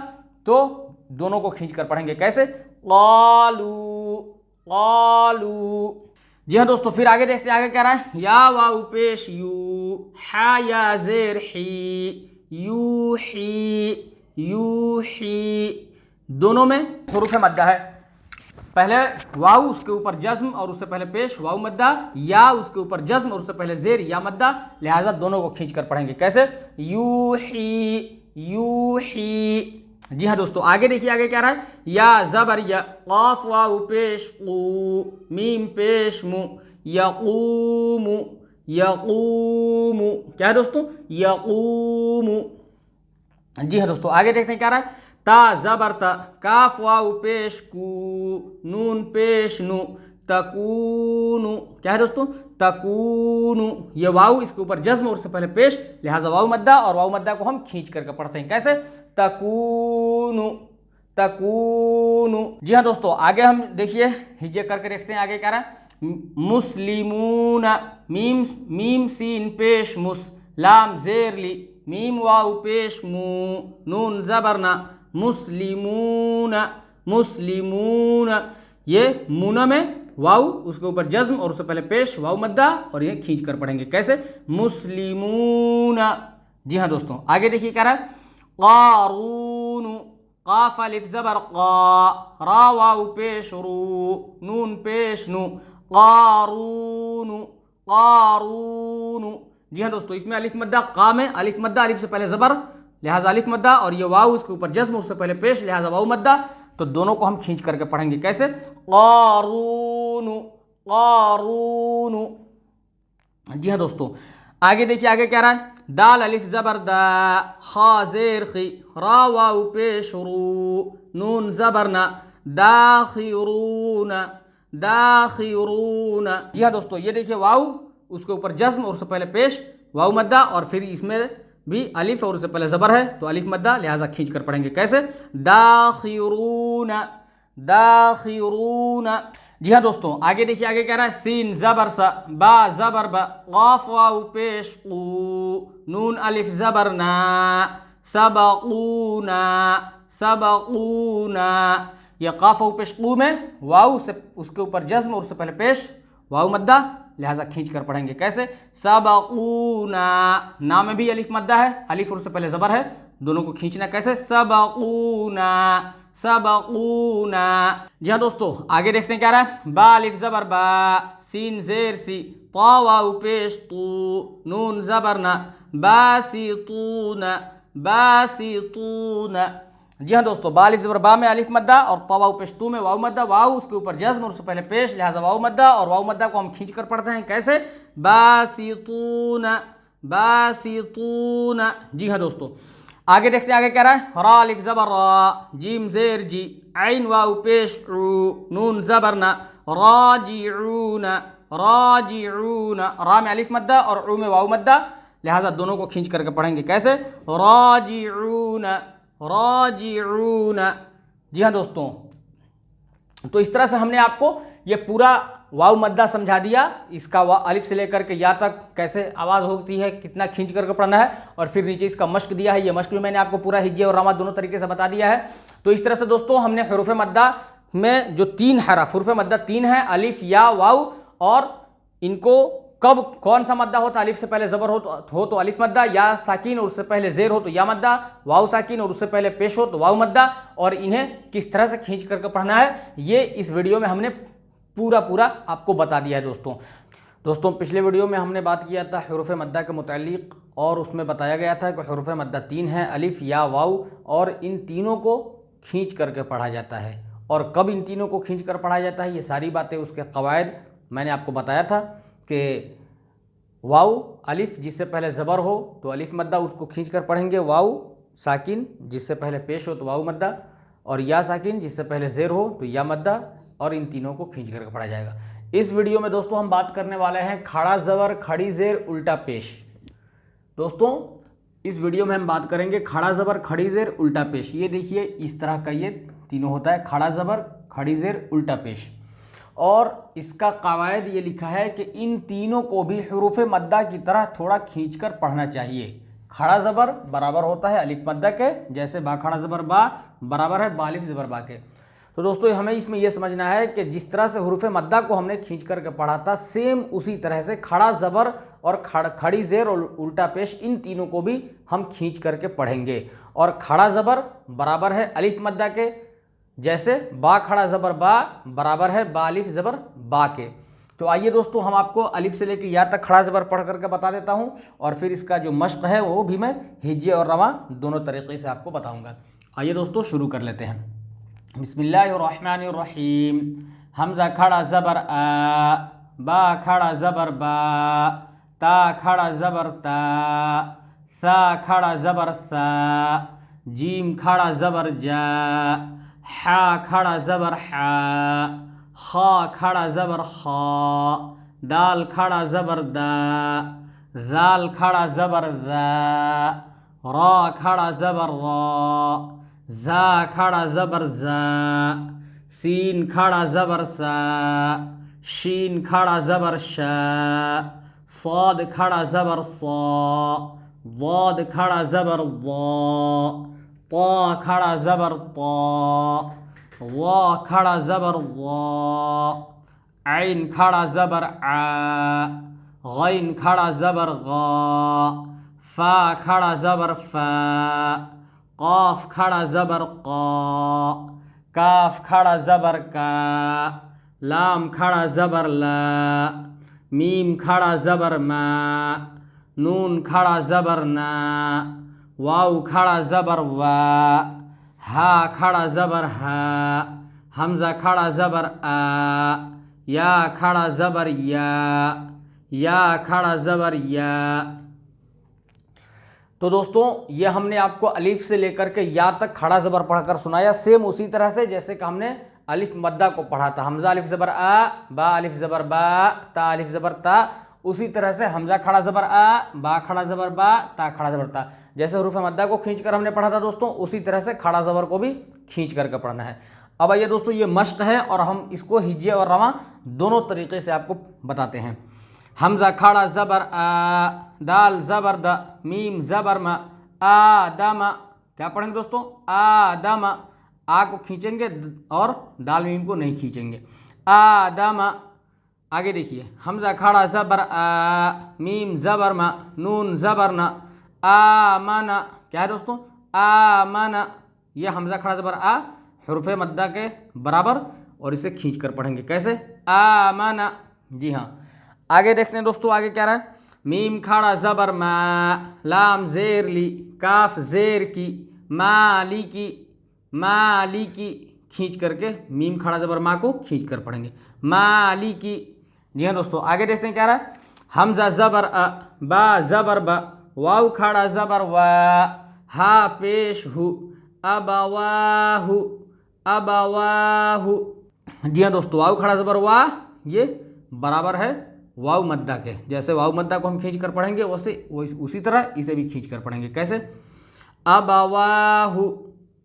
तो दोनों को खींच कर पढ़ेंगे कैसे? क़ालू, क़ालू। जी हाँ दोस्तों, फिर आगे देखते हैं आगे क्या रहा है? या वाव पेश यू, हा या ज़ेर ही, यूही, यूही। दोनों में हुरूफ़ मद्दा है। पहले वाव, उसके ऊपर जज़्म और उससे पहले पेश, वाव मद्दा, या उसके ऊपर जज़्म और उससे पहले ज़ेर, या मद्दा, लिहाजा दोनों को खींच कर पढ़ेंगे कैसे? यूही, यूही। जी हाँ दोस्तों, आगे देखिए आगे क्या रहा है? या ज़बर या, क़ाफ वाव पेश क़ू, मीम पेश मु, यक़ूमु, यक़ूमु। क्या है दोस्तों? यक़ूमु। जी हाँ दोस्तों, आगे देखते हैं क्या रहा है? ता ज़बर ता, काफ वाव पेश कू, नून पेश नु, तकूनु। क्या है दोस्तों? तकूनु। ये वाव, इसके ऊपर जज़्म और उससे पहले पेश, लिहाजा वाव मद्दा, और वाव मद्दा को हम खींच करके पढ़ते हैं कैसे? तकूनु, तकूनु। जी हाँ दोस्तों, आगे हम देखिए हिज्जे करके देखते हैं आगे क्या रहा है? मुस्लिमूना, मीम, मीम सीन पेश मुस, लाम ज़ेर ली, मीम वाव पेश मू, नून ज़बरना, मुस्लिमूना, मुस्लिमूना। ये मूना में वाव, उसके ऊपर जज़्म और उससे पहले पेश, वाव मद्दा, और ये खींच कर पढ़ेंगे कैसे? मुस्लिमूना। जी हाँ दोस्तों, आगे देखिए क्या रहा है? क़ारूनु, क़ाफ अलिफ ज़बर क़ा, रा वाव पेश रू, नून पेश नु, क़ारूनु, क़ारूनु। जी हाँ दोस्तों, इसमें अलिफ मद्दा, क़ा में अलिफ मद्दा, अलिफ से पहले ज़बर, लिहाजा अलिफ मद्दा, और ये वाव उसके ऊपर जज़्म उससे पहले पेश, लिहाजा वाव मद्दा। तो दोनों को हम खींच करके पढ़ेंगे कैसे? क़ारूनु, क़ारूनु। जी हाँ दोस्तों, आगे देखिए, आगे क्या रहा है, दाल अलिफ ज़बर दा, खा ज़ेर खी, रा वाव पेश रू, नून ज़बर ना, दाखिरूना, दाखिरूना। जी हाँ दोस्तों, ये देखिए वाव, उसके ऊपर जज्म और उससे पहले पेश वाव मद्दा, और फिर इसमें भी अलिफ और उससे पहले ज़बर है तो अलिफ मद्दा, लिहाजा खींच कर पढ़ेंगे। कैसे, दाखिरूना, दाखिरूना। जी हाँ दोस्तों, आगे देखिए, आगे कह रहा है, सीन ज़बर सा, बा ज़बर बा, क़ाफ़ वाव पेश क़ू, नून अलिफ ज़बर ना, सबक़ूना, सबक़ूना। यह क़ाफ़ वाव पेश क़ू में वाव से उसके ऊपर जज्म और उससे पहले पेश वाव मद्दा, लिहाजा खींच कर पढ़ेंगे। कैसे, सबक़ूना, ना में भी अलिफ मद्दा है, अलिफ और उससे पहले ज़बर है, दोनों को खींचना। कैसे, सबक़ूना, सबक़ूना। जी हाँ दोस्तों, आगे देखते हैं क्या रहा है, बा अलिफ ज़बर बा, सीन ज़ेर सी, ता वाव पेश तू, नून ज़बर ना, बासितूना, बासितूना। जी हाँ दोस्तों, बा अलिफ ज़बर बा में अलिफ मद्दा और ता वाव पेश तू में वाव मद्दा, वाव उसके ऊपर जज्म और उससे पहले पेश, लिहाजा वाव मद्दा, और वाव मद्दा को हम खींच कर पढ़ते हैं। कैसे, बासितूना, बासितूना। जी हाँ दोस्तों, आगे देखते हैं, आगे क्या रहा है, रा अलिफ ज़बर रा, जीम ज़ेर जी, ऐन वाव पेश ऊ, नून ज़बर ना, राजिऊना, राजिऊना। रा में अलिफ मद्दा और ऊ में वाव मद्दा, लिहाजा दोनों को खींच करके पढ़ेंगे। कैसे, राजिऊना, राजिऊना। जी हाँ दोस्तों, तो इस तरह से हमने आपको ये पूरा वाव मद्दा समझा दिया, इसका अलिफ से लेकर के या तक कैसे आवाज़ होती है, कितना खींच करके पढ़ना है, और फिर नीचे इसका मश्क दिया है। ये मश्क भी मैंने आपको पूरा हिज्जे और रमा दोनों तरीके से बता दिया है। तो इस तरह से दोस्तों हमने हुरूफ मद्दा में जो 3 हरफ, हुरूफ मद्दा 3 है, अलिफ या वाव, और इनको कब कौन सा मद्दा होता है, अलिफ से पहले ज़बर हो तो अलिफ मद्दा, या साकिन और उससे पहले ज़ेर हो तो या मद्दा, वाव साकिन और उससे पहले पेश हो तो वाव मद्दा, और इन्हें किस तरह से खींच करके पढ़ना है, ये इस वीडियो में हमने पूरा आपको बता दिया है। दोस्तों पिछले वीडियो में हमने बात किया था हुरूफ मद्दा के मुतालिक, और उसमें बताया गया था कि हुरूफ मद्दा 3 है, अलिफ या वाव, और इन तीनों को खींच करके पढ़ा जाता है। और कब इन तीनों को खींच कर पढ़ा जाता है, ये सारी बातें, उसके कवायद मैंने आपको बताया था कि वाव अलिफ जिससे पहले ज़बर हो तो अलिफ मद्दा, उसको खींच कर पढ़ेंगे। वाव साकिन जिससे पहले पेश हो तो वाव मद्दा, और या साकिन जिससे पहले ज़ेर हो तो या मद्दा, और इन तीनों को खींच करके पढ़ा जाएगा। इस वीडियो में दोस्तों हम बात करने वाले हैं खड़ा ज़बर, खड़ी ज़ेर, उल्टा पेश। दोस्तों इस वीडियो में हम बात करेंगे खड़ा ज़बर, खड़ी ज़ेर, उल्टा पेश। ये देखिए इस तरह का ये तीनों होता है, खड़ा ज़बर, खड़ी ज़ेर, उल्टा पेश। और इसका कवायद ये लिखा है कि इन तीनों को भी हुरूफ मद्दा की तरह थोड़ा खींचकर पढ़ना चाहिए। खड़ा ज़बर बराबर होता है अलिफ मद्दा के, जैसे बा खड़ा ज़बर बा बराबर है बा अलिफ ज़बर बा के। तो दोस्तों हमें इसमें यह समझना है कि जिस तरह से हुरूफ मद्दा को हमने खींच करके पढ़ा था, सेम उसी तरह से खड़ा ज़बर और खड़ी ज़ेर और उल्टा पेश, इन तीनों को भी हम खींच करके पढ़ेंगे। और खड़ा ज़बर बराबर है अलिफ मद्दा के, जैसे बा खड़ा ज़बर बा बराबर है बा अलिफ ज़बर बा के। तो आइए दोस्तों हम आपको अलिफ से लेकर या तक खड़ा ज़बर पढ़ करके बता देता हूँ, और फिर इसका जो मश्क है वो भी मैं हिज्जे और रमा दोनों तरीक़े से आपको बताऊँगा। आइए दोस्तों शुरू कर लेते हैं। बिस्मिल्लाहिर्रहमानिर्रहीम। हमज़ा खड़ा ज़बर आ, बा खड़ा ज़बर बा, ता खड़ा ज़बर ता, सा खड़ा ज़बर सा, जीम खड़ा ज़बर जा, हा खड़ा ज़बर हा, खा खड़ा ज़बर खा, दाल खड़ा ज़बर दा, ज़ाल खड़ा ज़बर ज़ा, रा खड़ा ज़बर रा, ज़ा खड़ा ज़बर ज़ा, सीन खड़ा ज़बर सा, शीन खड़ा ज़बर शा, साद खड़ा ज़बर सा, ज़ाद खड़ा ज़बर ज़ा, ता खड़ा ज़बर ता, वा खड़ा ज़बर वा, ऐन खड़ा ज़बर आ, गैन खड़ा ज़बर गा, फा खड़ा ज़बर फा, काफ खड़ा ज़बर का, काफ खड़ा ज़बर का, लाम खड़ा ज़बर ला, मीम खड़ा ज़बर मा, नून खड़ा ज़बर ना, वाव खड़ा ज़बर वा, हा खड़ा ज़बर हा, हमज़ा खड़ा ज़बर आ, या खड़ा ज़बर या, या खड़ा ज़बर या। तो दोस्तों ये हमने आपको अलिफ से लेकर के या तक खड़ा ज़बर पढ़कर सुनाया, सेम उसी तरह से जैसे कि हमने अलिफ मद्दा को पढ़ा था। हमज़ा अलिफ ज़बर आ, बा अलिफ ज़बर बा, ता अलिफ ज़बर ता, उसी तरह से हमज़ा खड़ा ज़बर आ, बा खड़ा ज़बर बा, ता खड़ा ज़बर ता। जैसे हरूफ मद्दा को खींच कर हमने पढ़ा था दोस्तों, उसी तरह से खड़ा ज़बर को भी खींच करके पढ़ना है। अब आइए दोस्तों, ये मश्क है और हम इसको हिज्जे और रवा दोनों तरीके से आपको बताते हैं। हमज़ा खड़ा ज़बर आ, दाल ज़बर द, मीम ज़बर म, आदम। क्या पढ़ेंगे दोस्तों? आदम। आ को खींचेंगे और दाल मीम को नहीं खींचेंगे। आदम। आगे देखिए, हमज़ा खड़ा ज़बर आ, मीम ज़बर म, नून ज़बर न, आमन। क्या है दोस्तों? आमन। यह हमज़ा खड़ा ज़बर आ हुरूफ़ मद्दा के बराबर, और इसे खींच कर पढ़ेंगे कैसे? आमन। जी हाँ, आगे देखते हैं दोस्तों, आगे क्या रहा है? मीम खड़ा ज़बर मा, लाम ज़ेर ली, काफ ज़ेर की, माली की, माली की। खींच करके मीम खड़ा ज़बर मा को खींच कर पढ़ेंगे, माली की। जी हाँ दोस्तों, आगे देखते हैं क्या रहा है? हमज़ा ज़बर अ, बा ज़बर ब, वाव खड़ा ज़बर वा, हा पेश हु, अबवाहु, अबवाहु। जी हाँ दोस्तों, वाव खड़ा ज़बर वाह ये बराबर है वाव मद्दा के। जैसे वाव मद्दा को हम खींच कर पढ़ेंगे वैसे उसी तरह इसे भी खींच कर पढ़ेंगे कैसे? अबवाहु,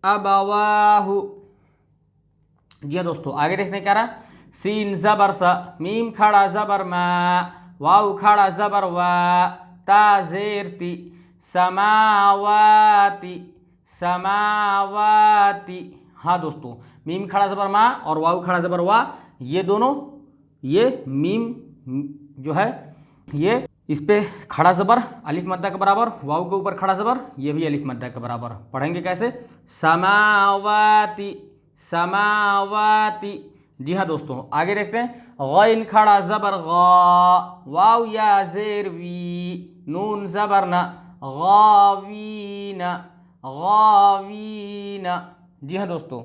अबवाहु। जी हाँ दोस्तों, आगे देखते हैं क्या रहा? सीन ज़बर सा, मीम खड़ा ज़बर मा, वाव खड़ा ज़बर वा, ता ज़ेर ती, समावाती, समावाती। हाँ दोस्तों, मीम खड़ा ज़बर मा और वाव खड़ा ज़बर वा, ये दोनों, ये मीम जो है ये इस पे खड़ा ज़बर अलिफ मद्दा के बराबर, वाव के ऊपर खड़ा ज़बर ये भी अलिफ मद्दा के बराबर। पढ़ेंगे कैसे? समावाती, समावाती। जी हाँ दोस्तों, आगे देखते हैं। गैन खड़ा ज़बर गा, वाव या ज़ेर वी, नून ज़बर न, गावीना, गावीना। जी हाँ दोस्तों,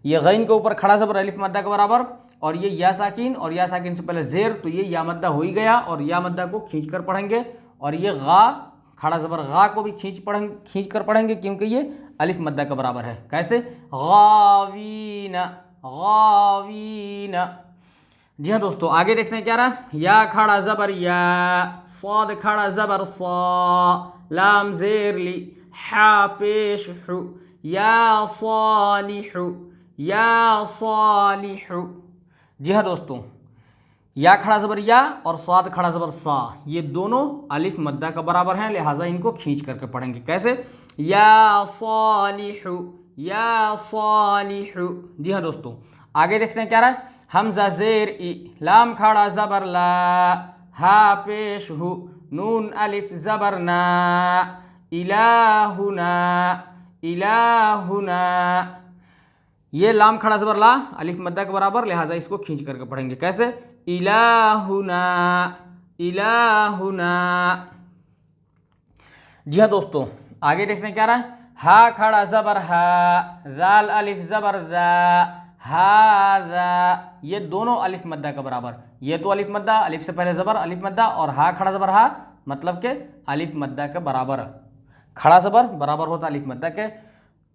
ये गैन के ऊपर खड़ा ज़बर अलिफ मद्दा के बराबर, और ये या साकिन, और या साकिन से पहले ज़ेर, तो ये या मद्दा हो ही गया, और या मद्दा को खींच कर पढ़ेंगे। और ये गा खड़ा ज़बर गा को भी खींच कर पढ़ेंगे, क्योंकि ये अलिफ मद्दा के बराबर है। कैसे? गावीना, गावीना। जी हाँ दोस्तों, आगे देखते हैं क्या रहा? या खड़ा ज़बर या, साद खड़ा ज़बर सा, लाम ज़ेर ली, हा पेश हु, या सालिहु, या सालिहु। जी हाँ दोस्तों, या खड़ा ज़बर या और साद खड़ा ज़बर सा, ये दोनों अलिफ मद्दा का बराबर हैं, लिहाजा इनको खींच करके पढ़ेंगे कैसे? या सालिहु, या सालिहु। जी हाँ दोस्तों, आगे देखते हैं क्या रहा है? हमज़ा ज़ेर ई, लाम खड़ा ज़बर ला, हा पेश हु, नून अलिफ ज़बर ना, इलाहुना, इलाहुना। ये लाम खड़ा ज़बर ला अलिफ मद्दा के बराबर, लिहाजा इसको खींच करके पढ़ेंगे कैसे? इलाहुना, इलाहुना। जी हाँ दोस्तों, आगे देखते हैं क्या रहा है? हा खड़ा ज़बर हा, जाल अलिफ ज़बर जा, हाज़ा। ये दोनों अलिफ मद्दा के बराबर। ये तो अलिफ मद्दा, अलिफ से पहले ज़बर अलिफ मद्दा, और हा खड़ा ज़बर हा मतलब के अलिफ मद्दा के बराबर। खड़ा ज़बर बराबर होता अलिफ मद्दा के,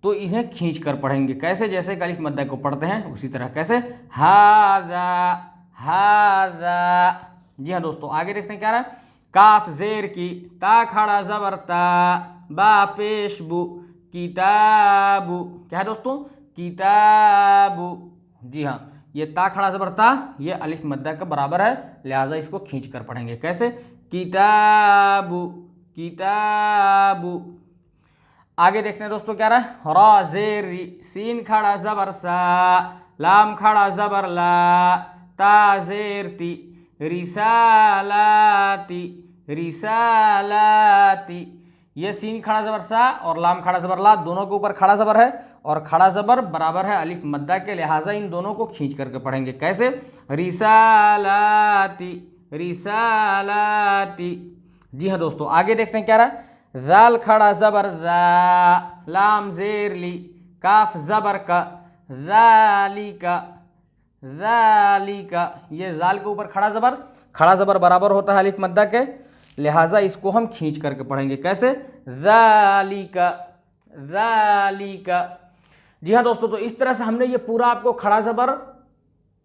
तो इन्हें खींच कर पढ़ेंगे कैसे? जैसे कि अलिफ मद्दा को पढ़ते हैं उसी तरह। कैसे? हाज़ा, हाज़ा। जी हाँ दोस्तों, आगे देखते हैं क्या रहा है? काफ ज़ेर की, ता खड़ा ज़बर ता, बा पेश बु, किताबु। क्या है दोस्तों? किताबु। जी हाँ, ये ता खड़ा ज़बर ता ये अलिफ मद्दा के बराबर है, लिहाजा इसको खींच कर पढ़ेंगे कैसे? किताबु, किताबु। आगे देखते हैं दोस्तों क्या रहा है? रा ज़ेर री, सीन खड़ा ज़बर सा, लाम खड़ा ज़बर ला, ता ज़ेर ती, रिसालाती, रिसालाती। ये सीन खड़ा ज़बर सा और लाम खड़ा ज़बर ला दोनों के ऊपर खड़ा ज़बर है, और खड़ा ज़बर बराबर है अलिफ मद्दा के, लिहाजा इन दोनों को खींच करके पढ़ेंगे कैसे? रिसालाती, रिसालाती। जी हाँ दोस्तों, आगे देखते हैं क्या रहा है? ज़ाल खड़ा ज़बर ज़ा, लाम ज़ेर ली, काफ ज़बर का, ज़ालिका, ज़ालिका। ये ज़ाल के ऊपर खड़ा ज़बर, खड़ा ज़बर बराबर होता है अलिफ मद्दा के, लिहाजा इसको हम खींच करके पढ़ेंगे। कैसे? ज़ालिका, ज़ालिका। जी हाँ दोस्तों, तो इस तरह से हमने ये पूरा आपको खड़ा ज़बर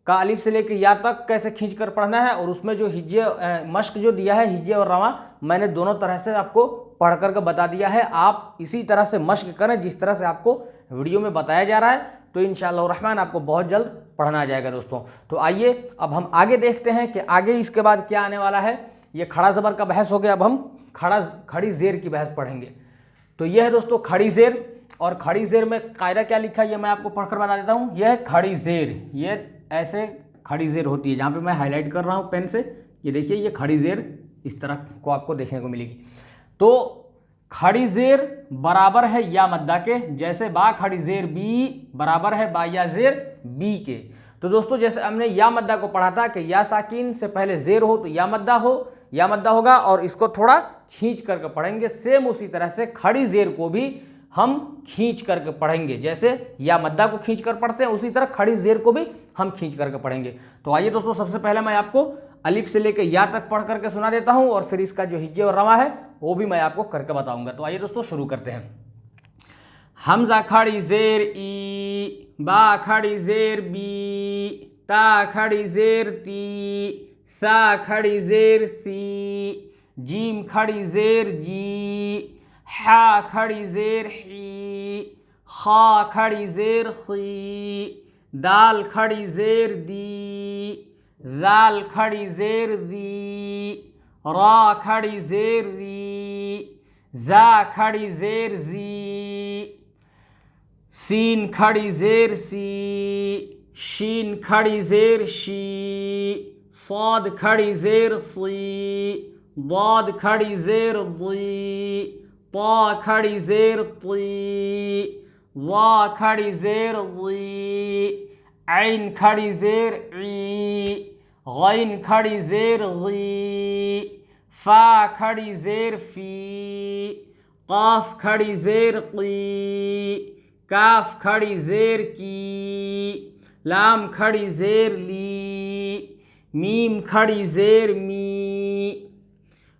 का अलिफ से लेकर या तक कैसे खींच कर पढ़ना है, और उसमें जो हिज्जे मश्क जो दिया है हिज्जे और रवा, मैंने दोनों तरह से आपको पढ़ करके बता दिया है। आप इसी तरह से मश्क करें जिस तरह से आपको वीडियो में बताया जा रहा है, तो इंशाअल्लाह रहमान आपको बहुत जल्द पढ़ना आ जाएगा दोस्तों। तो आइए अब हम आगे देखते हैं कि आगे इसके बाद क्या आने वाला है। ये खड़ा ज़बर का बहस हो गया, अब हम खड़ी ज़ेर की बहस पढ़ेंगे। तो यह है दोस्तों खड़ी ज़ेर, और खड़ी ज़ेर में कायदा क्या लिखा है ये मैं आपको पढ़कर बता देता हूँ। यह है खड़ी ज़ेर, ये ऐसे खड़ी ज़ेर होती है, जहाँ पे मैं हाईलाइट कर रहा हूँ पेन से, ये देखिए ये खड़ी ज़ेर इस तरह को आपको देखने को मिलेगी। तो खड़ी ज़ेर बराबर है या मद्दा के, जैसे बा खड़ी ज़ेर बी बराबर है बा या ज़ेर बी के। तो दोस्तों जैसे हमने या मद्दा को पढ़ा था कि या साकिन से पहले ज़ेर हो तो या मद्दा होगा, और इसको थोड़ा खींच करके पढ़ेंगे। सेम उसी तरह से खड़ी ज़ेर को भी हम खींच करके पढ़ेंगे, जैसे या मद्दा को खींच कर पढ़ते हैं उसी तरह खड़ी ज़ेर को भी हम खींच करके पढ़ेंगे। तो आइए दोस्तों, सबसे पहले मैं आपको अलिफ से लेकर या तक पढ़ करके सुना देता हूं, और फिर इसका जो हिज्जे और रवा है वो भी मैं आपको करके बताऊंगा। तो आइए दोस्तों शुरू करते हैं। हमजा खड़ी ज़ेर ई, बा खड़ी ज़ेर बी, ता खड़ी ज़ेर ती, सा खड़ी ज़ेर सी, जीम खड़ी ज़ेर जी, हा खड़ी ज़ेर ही, खा खड़ी ज़ेर खी, दाल खड़ी ज़ेर दी, ज़ाल खड़ी ज़ेर दी, रा खड़ी ज़ेर री, जा खड़ी ज़ेर जी, सीन खड़ी ज़ेर सी, शीन खड़ी ज़ेर शी, साद खड़ी ज़ेर सी, दाद खड़ी ज़ेर दी, ता खड़ी ज़ेर ती, वा खड़ी ज़ेर दी, ऐन खड़ी ज़ेर ई, गैन खड़ी ज़ेर गी, फा खड़ी ज़ेर फी, काफ खड़ी ज़ेर की, काफ खड़ी ज़ेर की, लाम खड़ी ज़ेर ली, मीम खड़ी ज़ेर मी,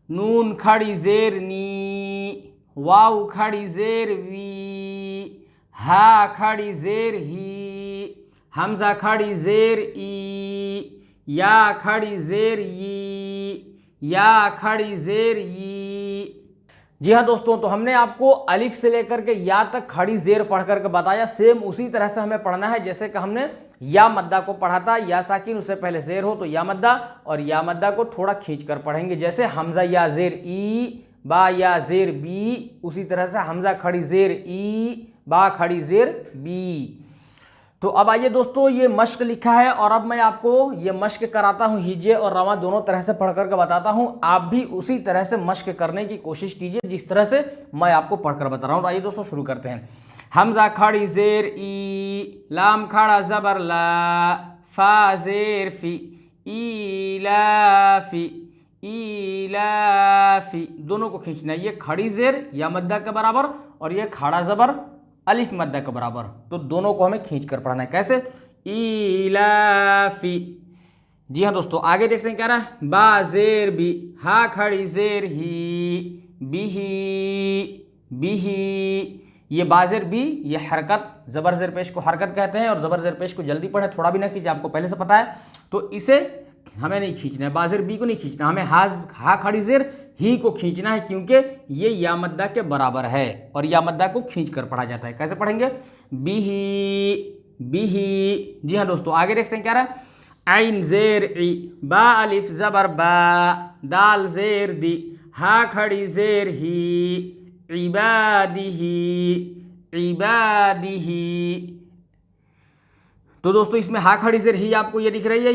नून खड़ी ज़ेर नी, वाव खड़ी ज़ेर वी, हा खड़ी ज़ेर ही, हमजा खड़ी ज़ेर ई, या खड़ी ज़ेर ई, या खड़ी ज़ेर ई। जी हाँ दोस्तों, तो हमने आपको अलिफ से लेकर के या तक खड़ी ज़ेर पढ़ करके बताया। सेम उसी तरह से हमें पढ़ना है जैसे कि हमने या मद्दा को पढ़ा था। या साकिन उससे पहले ज़ेर हो तो या मद्दा, और या मद्दा को थोड़ा खींच कर पढ़ेंगे, जैसे हमजा या ज़ेर ई, बा या ज़ेर बी, उसी तरह से हमजा खड़ी ज़ेर ई, बा खड़ी ज़ेर बी। तो अब आइए दोस्तों, ये मश्क लिखा है, और अब मैं आपको ये मश्क कराता हूँ, हिज्जे और रवा दोनों तरह से पढ़ करके बताता हूँ। आप भी उसी तरह से मश्क करने की कोशिश कीजिए जिस तरह से मैं आपको पढ़कर बता रहा हूँ। तो आइए दोस्तों शुरू करते हैं। हमजा खड़ी ज़ेर ई, लाम खड़ा ज़बर ला, फा ज़ेर फी, ईलाफी, ईलाफी, दोनों को खींचना है। ये खड़ी ज़ेर या मद्दा के बराबर, और ये खड़ा ज़बर अलिफ मद्दा के बराबर, तो दोनों को हमें खींच कर पढ़ना है। कैसे? ईलाफी। जी हाँ दोस्तों, आगे देखते हैं क्या रहा है। बा ज़ेर बी, हा खड़ी ज़ेर ही, बिही, बिही। ये बा ज़ेर बी, ये हरकत, ज़बर ज़ेर पेश को हरकत कहते हैं, और ज़बर ज़ेर पेश को जल्दी पढ़े, थोड़ा भी ना कीजिए, आपको पहले से पता है। तो इसे हमें नहीं खींचना है, बा ज़ेर बी को नहीं खींचना, हमें हा खड़ी ज़ेर ही को खींचना है, क्योंकि ये या मद्दा के बराबर है, और या मद्दा को खींच कर पढ़ा जाता है। कैसे पढ़ेंगे? बिही, बिही। जी हाँ दोस्तों, आगे देखते हैं क्या रहा है। ऐन ज़ेर ई, बा अलिफ ज़बर बा, दाल ज़ेर दी, हा खड़ी ज़ेर ही, इबादिही, इबादिही। तो दोस्तों इसमें हा खड़ी ज़ेर ही आपको ये दिख रही है,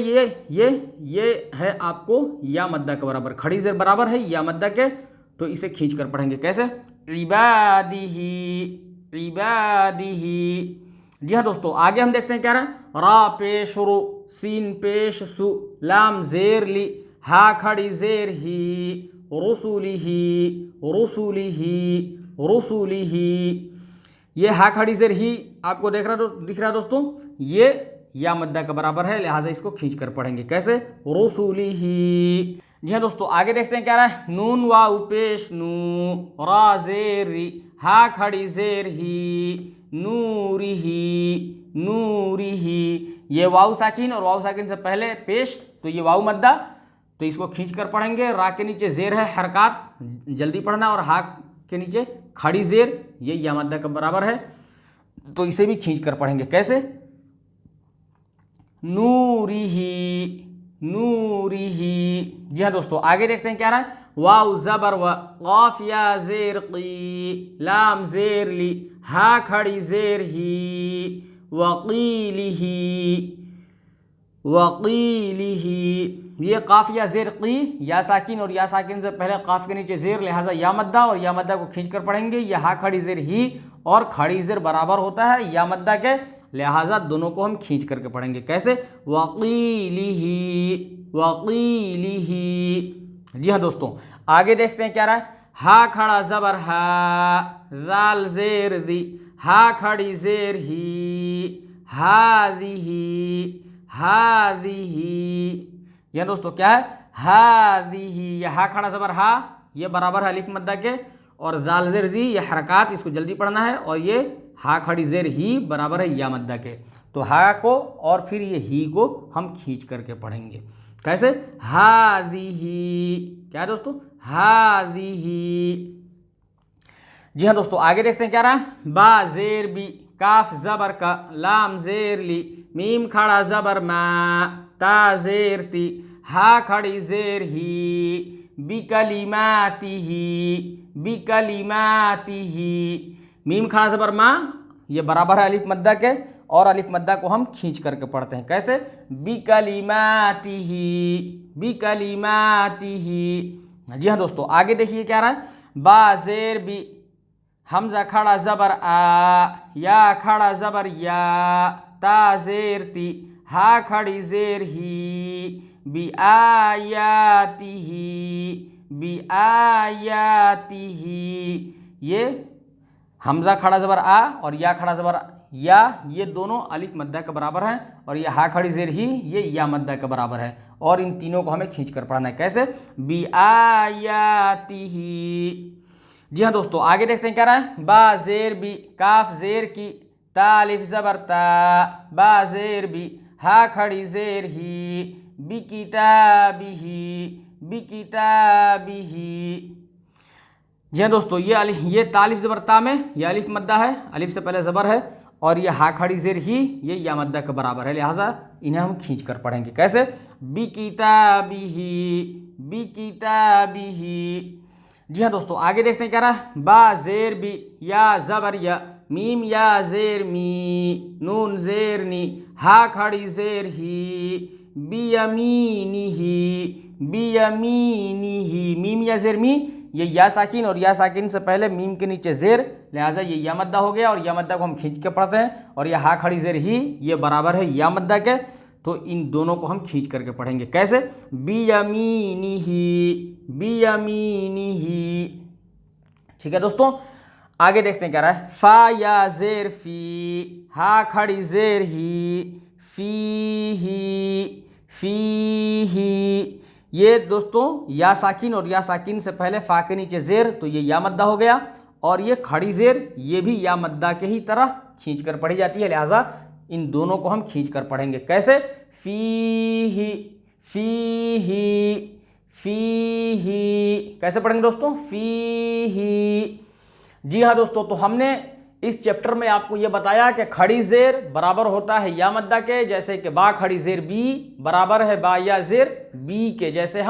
ये है आपको या मद्दा के बराबर। खड़ी ज़ेर बराबर है या मद्दा के, तो इसे खींच कर पढ़ेंगे। कैसे? इबादिही, इबादिही। जी हाँ दोस्तों, आगे हम देखते हैं क्या रहा है। रा पेश रू, सीन पेश सु, लाम ज़ेर ली, हा खड़ी ज़ेर ही, रुसुलिही, रुसुलिही, रुसुलिही। ये हा खड़ी ज़ेर ही आपको दिख रहा दोस्तों, ये या मद्दा के बराबर है, लिहाजा इसको खींच कर पढ़ेंगे। कैसे? रसूलिही। जी हाँ दोस्तों, आगे देखते हैं क्या रहा है। नून वाउ पेश नू, रा जेर री, हा खड़ी जेर ही, नूरिही, नूरिही। ये वाउ साकिन और वाउ साकिन से पहले पेश, तो ये वाउ मद्दा, तो इसको खींच कर पढ़ेंगे। रा के नीचे जेर है, हरकत जल्दी पढ़ना, और हा के नीचे खड़ी जेर, ये या मद्दा के बराबर है, तो इसे भी खींच कर पढ़ेंगे। कैसे? नूरिही, नूरिही। जी हाँ दोस्तों, आगे देखते हैं क्या रहा है। वाउ जबर व, क़ाफ या जेर की, लाम जेर ली, हा खड़ी जेर ही, वकीलिही, वकीलिही। ये काफ या जेर की, या साकिन और या साकिन से पहले काफ के नीचे जेर, लिहाजा या मद्दा, और या मद्दा को खींच कर पढ़ेंगे। यह हा खड़ी जेर ही और खड़ी जेर बराबर होता है या मद्दा के, लिहाजा दोनों को हम खींच करके पढ़ेंगे। कैसे? वकीलिही, वकीलिही। जी हाँ दोस्तों, आगे देखते हैं क्या रहा है। हा खड़ा जबर हा, जाल जेर दी, हा खड़ी जेर ही, हादिही, हादिही। यह दोस्तों क्या है? हादिही। यह हा खड़ा जबर हा, ये बराबर है अलिफ मद्दा के, और जाल जेर जी ये हरकत, इसको जल्दी पढ़ना है, और ये हा खड़ी जेर ही बराबर है या मद्दा के। तो हा को और फिर ये ही को हम खींच करके पढ़ेंगे। कैसे? हादिही। क्या है दोस्तों? हादिही। जी हाँ दोस्तों, आगे देखते हैं क्या रहा है। बा जेर बी, काफ जबर का, लाम जेर ली, मीम खड़ा जबर मा, ता जेर ती, हा खड़ी जेर ही, बिकलिमातिही, बिकलिमातिही। मीम खड़ा जबर मा, ये बराबर है अलिफ मद्दा के, और अलिफ मद्दा को हम खींच करके पढ़ते हैं। कैसे? बिकलिमातिही, बिकलिमातिही। जी हाँ दोस्तों, आगे देखिए क्या रहा है। बा जेर बी, हमजा खड़ा जबर आ, या खड़ा जबर या, ता जेर ती, हा खड़ी जेर ही, बी आयातिही, बी आयातिही। ये हमजा खड़ा जबर आ और या खड़ा जबर या, ये दोनों अलिफ मद्दा के बराबर हैं, और ये हा खड़ी जेर ही, ये या मद्दा के बराबर है, और इन तीनों को हमें खींच कर पढ़ना है। कैसे? बी आयातिही। जी हाँ दोस्तों, आगे देखते हैं क्या रहा है। बा जेर बी, काफ जेर की, ता अलिफ जबर ता, बा जेर बी, हा खड़ी जेर ही, बी किताबिही, बी किताबिही। जी हाँ दोस्तों, ये ता अलिफ जबर ता में ये अलिफ मद्दा है, अलिफ से पहले जबर है, और ये हा खड़ी जेर ही, ये या मद्दा के बराबर है, लिहाजा इन्हें हम खींच कर पढ़ेंगे। कैसे? B किताबिही, B किताबिही। जी हाँ दोस्तों, आगे देखते हैं क्या रहा है। बा जेर बी, या जबर या, मीम या जेर मी, नून जेर नी, हा खड़ी जेर ही, बियमीनिही, बियमीनिही। मीम या जेर मी, ये या साकिन और या साकिन से पहले मीम के नीचे जेर, लिहाजा ये या मद्दा हो गया, और या मद्दा को हम खींच के पढ़ते हैं, और यह हा खड़ी जेर ही, ये बराबर है या मद्दा के, तो इन दोनों को हम खींच करके पढ़ेंगे। कैसे? बियमीनिही, बियमीनिही। ठीक है दोस्तों, आगे देखते हैं क्या रहा है। फा या जेर फी, हा खड़ी जेर ही, फीही, फीही। ये दोस्तों या साकिन और या साकिन से पहले फा के नीचे जेर, तो ये या मद्दा हो गया, और ये खड़ी जेर, ये भी या मद्दा के ही तरह खींच कर पढ़ी जाती है, लिहाजा इन दोनों को हम खींच कर पढ़ेंगे। कैसे? फीही, फीही, फीही। कैसे पढ़ेंगे दोस्तों? फीही। जी हाँ दोस्तों, तो हमने इस चैप्टर में आपको ये बताया कि खड़ी जेर बराबर होता है या मद्दा के, जैसे कि बा खड़ी जेर बी बराबर है बा या जेर बी के। जैसे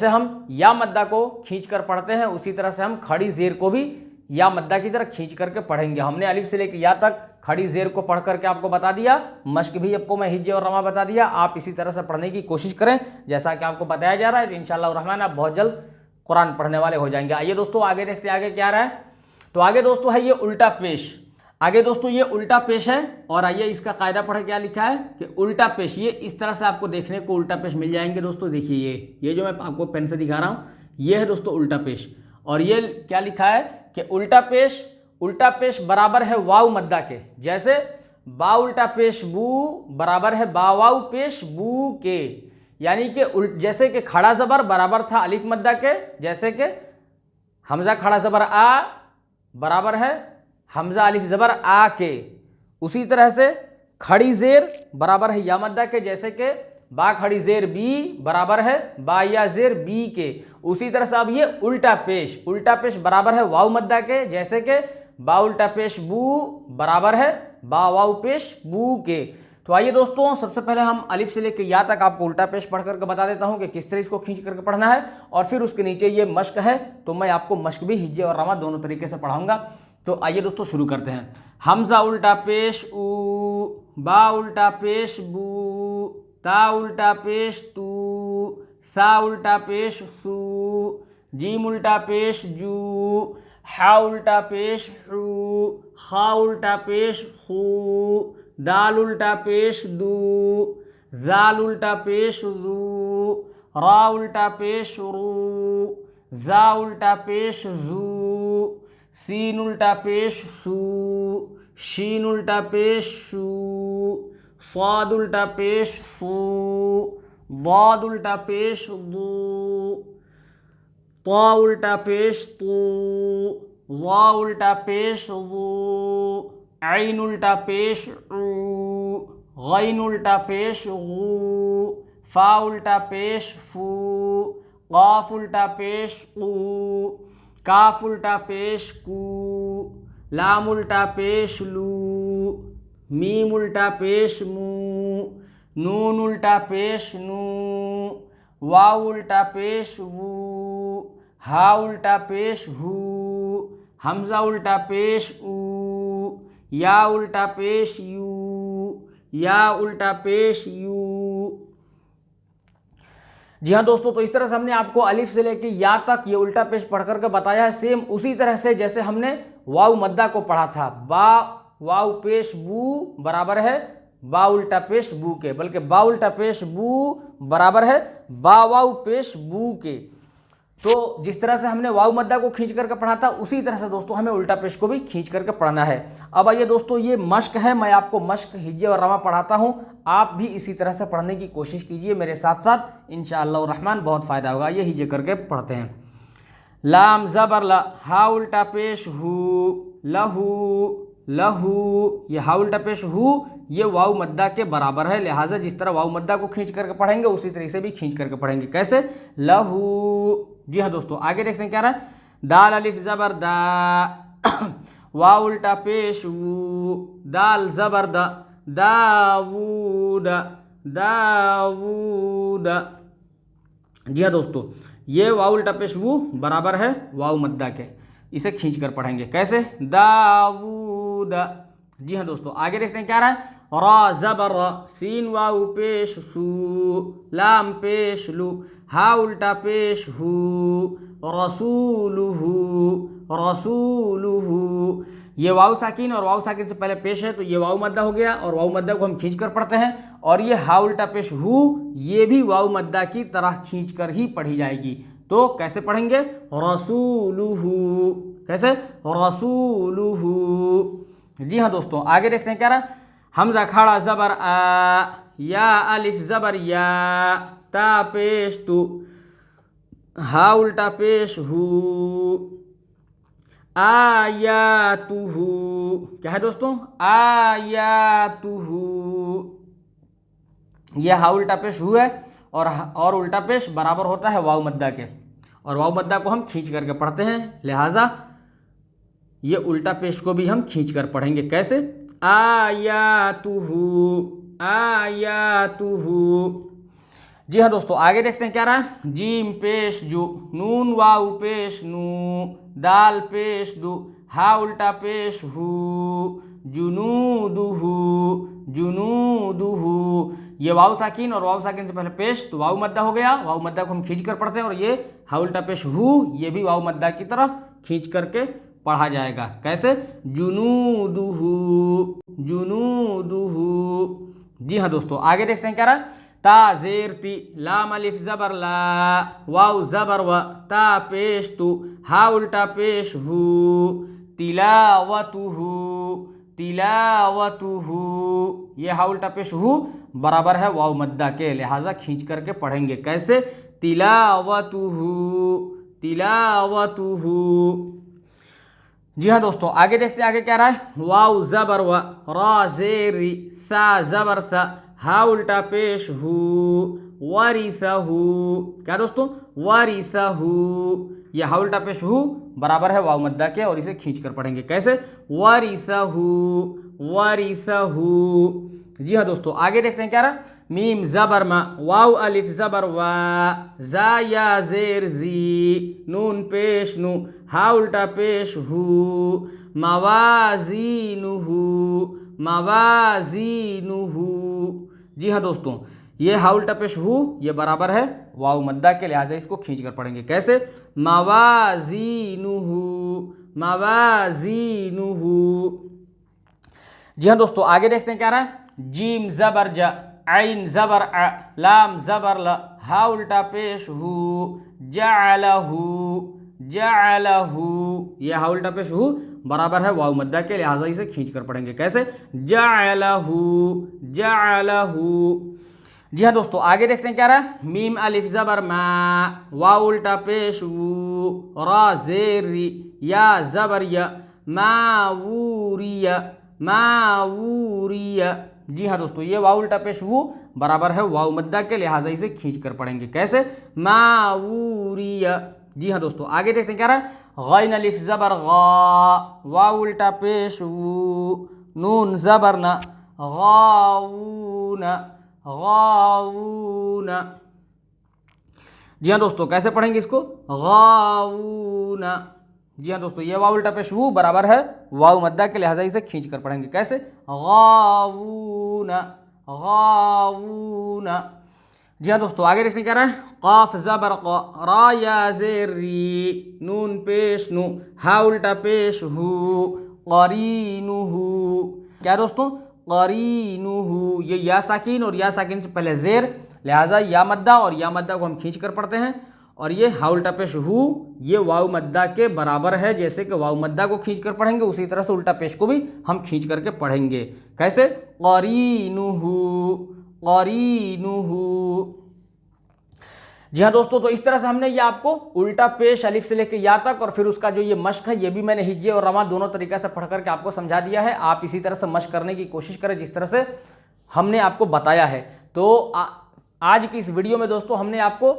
हम या मद्दा को खींच कर पढ़ते हैं, उसी तरह से हम खड़ी जेर को भी या मद्दा की तरह खींच करके पढ़ेंगे। हमने अलिफ से लेकर या तक खड़ी जेर को पढ़ करके आपको बता दिया, मश्क भी आपको मैं हिज्जे और रमा बता दिया। आप इसी तरह से पढ़ने की कोशिश करें जैसा कि आपको बताया जा रहा है, तो इंशाअल्लाह रहमान आप बहुत जल्द कुरान पढ़ने वाले हो जाएंगे। आइए दोस्तों आगे देखते हैं आगे क्या रहा है। तो आगे दोस्तों है ये उल्टा पेश। आगे दोस्तों ये उल्टा पेश है, और आइए इसका कायदा पढ़े क्या लिखा है कि उल्टा पेश, ये इस तरह से आपको देखने को उल्टा पेश मिल जाएंगे दोस्तों। देखिए ये जो मैं आपको पेन से दिखा रहा हूँ, ये है दोस्तों उल्टा पेश। और ये क्या लिखा है कि उल्टा पेश बराबर है वाव मद्दा के। जैसे बा उल्टा पेश बू बराबर है बा वाव पेश बू के, यानी कि जैसे कि खड़ा जबर बराबर था अलिफ मद्दा के, जैसे कि हमजा खड़ा जबर आ बराबर है हमजा अलिफ जबर आ के, उसी तरह से खड़ी जेर बराबर है या मद्दा के, जैसे कि बा खड़ी जेर बी बराबर है बा या जेर बी के। उसी तरह से अब ये उल्टा पेश बराबर है वाव मद्दा के, जैसे कि बा उल्टा पेश बू बराबर है बा वाव पेश बू के। तो आइए दोस्तों, सबसे पहले हम अलिफ से लेकर या तक आपको उल्टा पेश पढ़ करके बता देता हूं कि किस तरह इसको खींच करके पढ़ना है, और फिर उसके नीचे ये मश्क है तो मैं आपको मश्क भी हिज्जे और रमा दोनों तरीके से पढ़ाऊंगा। तो आइए दोस्तों शुरू करते हैं। हमजा उल्टा पेश ऊ, बा उल्टा पेश बू, ता उल्टा पेश तू, सा उल्टा पेश सू, जीम उल्टा पेश जू, हा उल्टा पेश हू, खा उल्टा पेश खू, दाल उल्टा पेश दू, जाल उल्टा पेश जू, रा उल्टा पेश रू, जा उल्टा पेश जू, सीन उल्टा पेश सू, शीन उल्टा पेश शू, स्वाद उल्टा पेश फू, दाद उल्टा पेश दू, ता उल्टा पेश तू, ज़ा उल्टा पेश ज़ू, ऐन उल्टा पेश ऊ, गैन उल्टा पेश गू, फा उल्टा पेश फू, काफ उल्टा पेश कू, काफ उल्टा पेश कू, लाम उल्टा पेश लू, मीम उल्टा पेश मू, नून उल्टा पेश नू, वाव उल्टा पेश वू, हा उल्टा पेश हू, हमजा उल्टा पेश ऊ, या उल्टा पेश यू, या उल्टा पेश यू। जी हाँ दोस्तों, तो इस तरह से हमने आपको अलिफ से लेके या तक ये उल्टा पेश पढ़ करके बताया है, सेम उसी तरह से जैसे हमने वाव मद्दा को पढ़ा था। बा वाव पेश बू बराबर है बा उल्टा पेश बू के, बल्कि बा उल्टा पेश बू बराबर है बा वाव पेश बू के। तो जिस तरह से हमने वाव मद्दा को खींच करके पढ़ा था, उसी तरह से दोस्तों हमें उल्टा पेश को भी खींच करके पढ़ना है। अब आइए दोस्तों, ये मश्क है, मैं आपको मश्क हिज्जे और रमा पढ़ाता हूँ, आप भी इसी तरह से पढ़ने की कोशिश कीजिए मेरे साथ साथ, इंशाअल्लाह रहमान बहुत फ़ायदा होगा। ये हिज्जे करके पढ़ते हैं। लाम ज़बर ला, हा उल्टा पेश हू, लहू लहू, ये हा उल्टा पेश हू ये वाव मद्दा के बराबर है, लिहाजा जिस तरह वाव मद्दा को खींच करके पढ़ेंगे उसी तरह से भी खींच करके पढ़ेंगे। कैसे? लहू। जी हाँ दोस्तों, आगे देखते हैं क्या रहा है। दाल अलिफ ज़बर दा, वाव उल्टा पेश वू, दाल ज़बर दा, दावूद दावूद। जी हाँ दोस्तों, ये वाव उल्टा पेश वू बराबर है वाव मद्दा के, इसे खींच कर पढ़ेंगे। कैसे? दावूद। जी हाँ दोस्तों, आगे देखते हैं क्या रहा है। रा ज़बर रा, सीन वाव पेश सू, लाम पेश लू, हा उल्टा पेश हू, रसूलुहू रसूलुहू। ये वाव साकिन और वाव साकिन से पहले पेश है तो ये वाव मद्दा हो गया, और वाव मद्दा को हम खींच कर पढ़ते हैं। और ये हा उल्टा पेश हू, ये भी वाव मद्दा की तरह खींच कर ही पढ़ी जाएगी। तो कैसे पढ़ेंगे? रसूलुहू। कैसे? रसूलुहू। जी हाँ दोस्तों, आगे देखते हैं क्या रहा। हमजा खड़ा ज़बर आ, या अलिफ ज़बर या, ता पेश तू, हा उल्टा पेश हू, आयातुहू। क्या है दोस्तों? आयातुहू। यह हा उल्टा पेश हू है, और उल्टा पेश बराबर होता है वाव मद्दा के, और वाव मद्दा को हम खींच करके पढ़ते हैं, लिहाजा ये उल्टा पेश को भी हम खींच कर पढ़ेंगे। कैसे? आयातुहू आयातुहू। जी हाँ दोस्तों, आगे देखते हैं क्या रहा है। जीम पेश जू, नून वाव पेश नू, दाल पेश दू, हा उल्टा पेश हू, जुनूदुहू जुनूदुहू। ये वाव साकिन और वाव साकिन से पहले पेश तो वाव मद्दा हो गया, वाव मद्दा को हम खींच कर पढ़ते हैं, और ये हा उल्टा पेश हू, ये भी वाव मद्दा की तरह खींच करके पढ़ा जाएगा। कैसे? जुनूदुहू जुनूदुहू। जी हाँ दोस्तों, आगे देखते हैं क्या रहा। ता ज़ेर ती, लाम अलिफ ज़बर ला, वाव ज़बर व, ता पेश तू, हा उल्टा पेश हू, तिलावतुहू तिलावतुहु। ये हा उल्टा पेश हु बराबर है वाव मद्दा के, लिहाजा खींच करके पढ़ेंगे। कैसे? तिलावतुहु, तिलावतुहु। जी हाँ दोस्तों, आगे देखते हैं आगे क्या रहा है। वाव जबर व, रा जेर री, सा जबर सा, हा उल्टा पेश हु, वरिसहु। क्या दोस्तों? वरिसहु। यह हा उल्टा पेश हु बराबर है वाव मद्दा के और इसे खींच कर पढ़ेंगे। कैसे? वरिसहु, वरिसहु। जी हाँ दोस्तों, आगे देखते हैं क्या रहा। मीम जबर मा, वाव अलिफ जबर वा, जा या जेर जी, नून पेश नु, हा उल्टा पेश हु, मवाजीनुहु, मवाजीनुहु। जी हाँ दोस्तों, ये हा उल्टा पेश हु ये बराबर है वाव मद्दा के, लिहाजा इसको खींच कर पढ़ेंगे। कैसे? मवाजीनुहु, मवाजीनुहु। जी हाँ दोस्तों, आगे देखते हैं क्या रहा है। जीम जबर ज, आइन जबर अ, लाम जबर ल, हा उल्टा पेश हु, जअलहु, जअलहु। यह हा उल्टा पेश हु बराबर है वाव मद्दा के, लिहाजा इसे खींच कर पढ़ेंगे। कैसे? जअलहु, जअलहु। जी हाँ दोस्तों, आगे देखते हैं क्या रहा है। मीम अलिफ जबर मा, वाव उल्टा पेश वु, रा जेर री, या जबर य, मावूरिया, मावूरिया। जी हाँ दोस्तों, ये वाव उल्टा पेश वु बराबर है वाव मद्दा के, लिहाजा इसे खींच कर पढ़ेंगे। कैसे? मावूरिया। जी हाँ दोस्तों, आगे देखते हैं क्या रहा है। गैन अलिफ जबर गा, वाव उल्टा पेश वु, नून जबर न, गाऊन, गाऊन। जी हाँ दोस्तों, कैसे पढ़ेंगे इसको? गाऊन। जी हाँ दोस्तों, ये वाव उल्टा पेश वु बराबर है वाव मद्दा के, लिहाजा इसे खींच कर पढ़ेंगे। कैसे? Gown, gown. जी हाँ दोस्तों, आगे देखते क्या रहा है। काफ जबर क, रा या जेर री, नून पेश नु, हा उल्टा पेश हु, करीनुहु। क्या दोस्तों? करीनुहु। ये या साकिन और या साकिन से पहले जेर, लिहाजा या मद्दा और या मद्दा को हम खींच कर पढ़ते हैं। और ये हा उल्टा पेश हु ये वाव मद्दा के बराबर है। जैसे कि वाव मद्दा को खींच कर पढ़ेंगे उसी तरह से उल्टा पेश को भी हम खींच करके पढ़ेंगे। कैसे? करीनुहु, करीनुहु। जी हाँ दोस्तों, तो इस तरह से हमने ये आपको उल्टा पेश अलिफ से लेकर या तक और फिर उसका जो ये मश्क है ये भी मैंने हिज्जे और रमा दोनों तरीके से पढ़ करके आपको समझा दिया है। आप इसी तरह से मश्क करने की कोशिश करें जिस तरह से हमने आपको बताया है। तो आज की इस वीडियो में दोस्तों हमने आपको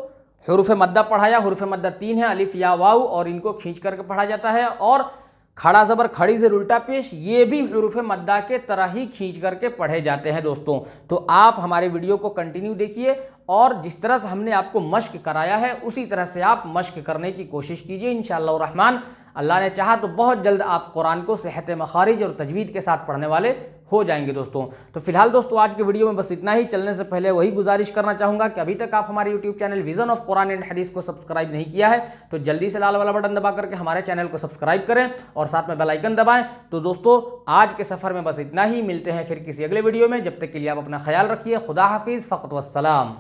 हुरूफ मद्दा पढ़ाया। हुरूफ मद्दा 3 है, अलिफ या वाव, और इनको खींच करके पढ़ा जाता है। और खड़ा ज़बर खड़ी ज़ेर उल्टा पेश ये भी हुरूफ मद्दा के तरह ही खींच करके पढ़े जाते हैं दोस्तों। तो आप हमारे वीडियो को कंटिन्यू देखिए और जिस तरह से हमने आपको मश्क कराया है उसी तरह से आप मश्क करने की कोशिश कीजिए। इंशाअल्लाह रहमान अल्लाह ने चाहा तो बहुत जल्द आप कुरान को सेहत मखारिज और तजवीद के साथ पढ़ने वाले हो जाएंगे दोस्तों। तो फिलहाल दोस्तों आज के वीडियो में बस इतना ही। चलने से पहले वही गुजारिश करना चाहूँगा कि अभी तक आप हमारे YouTube channel vision of Quran and हदीस को सब्सक्राइब नहीं किया है तो जल्दी से लाल वाला बटन दबा करके हमारे चैनल को सब्सक्राइब करें और साथ में बेल आइकन दबाएं। तो दोस्तों आज के सफ़र में बस इतना ही। मिलते हैं फिर किसी अगले वीडियो में। जब तक के लिए आप अपना ख्याल रखिए। खुदा हाफिज़, फ़क़त वस्सलाम।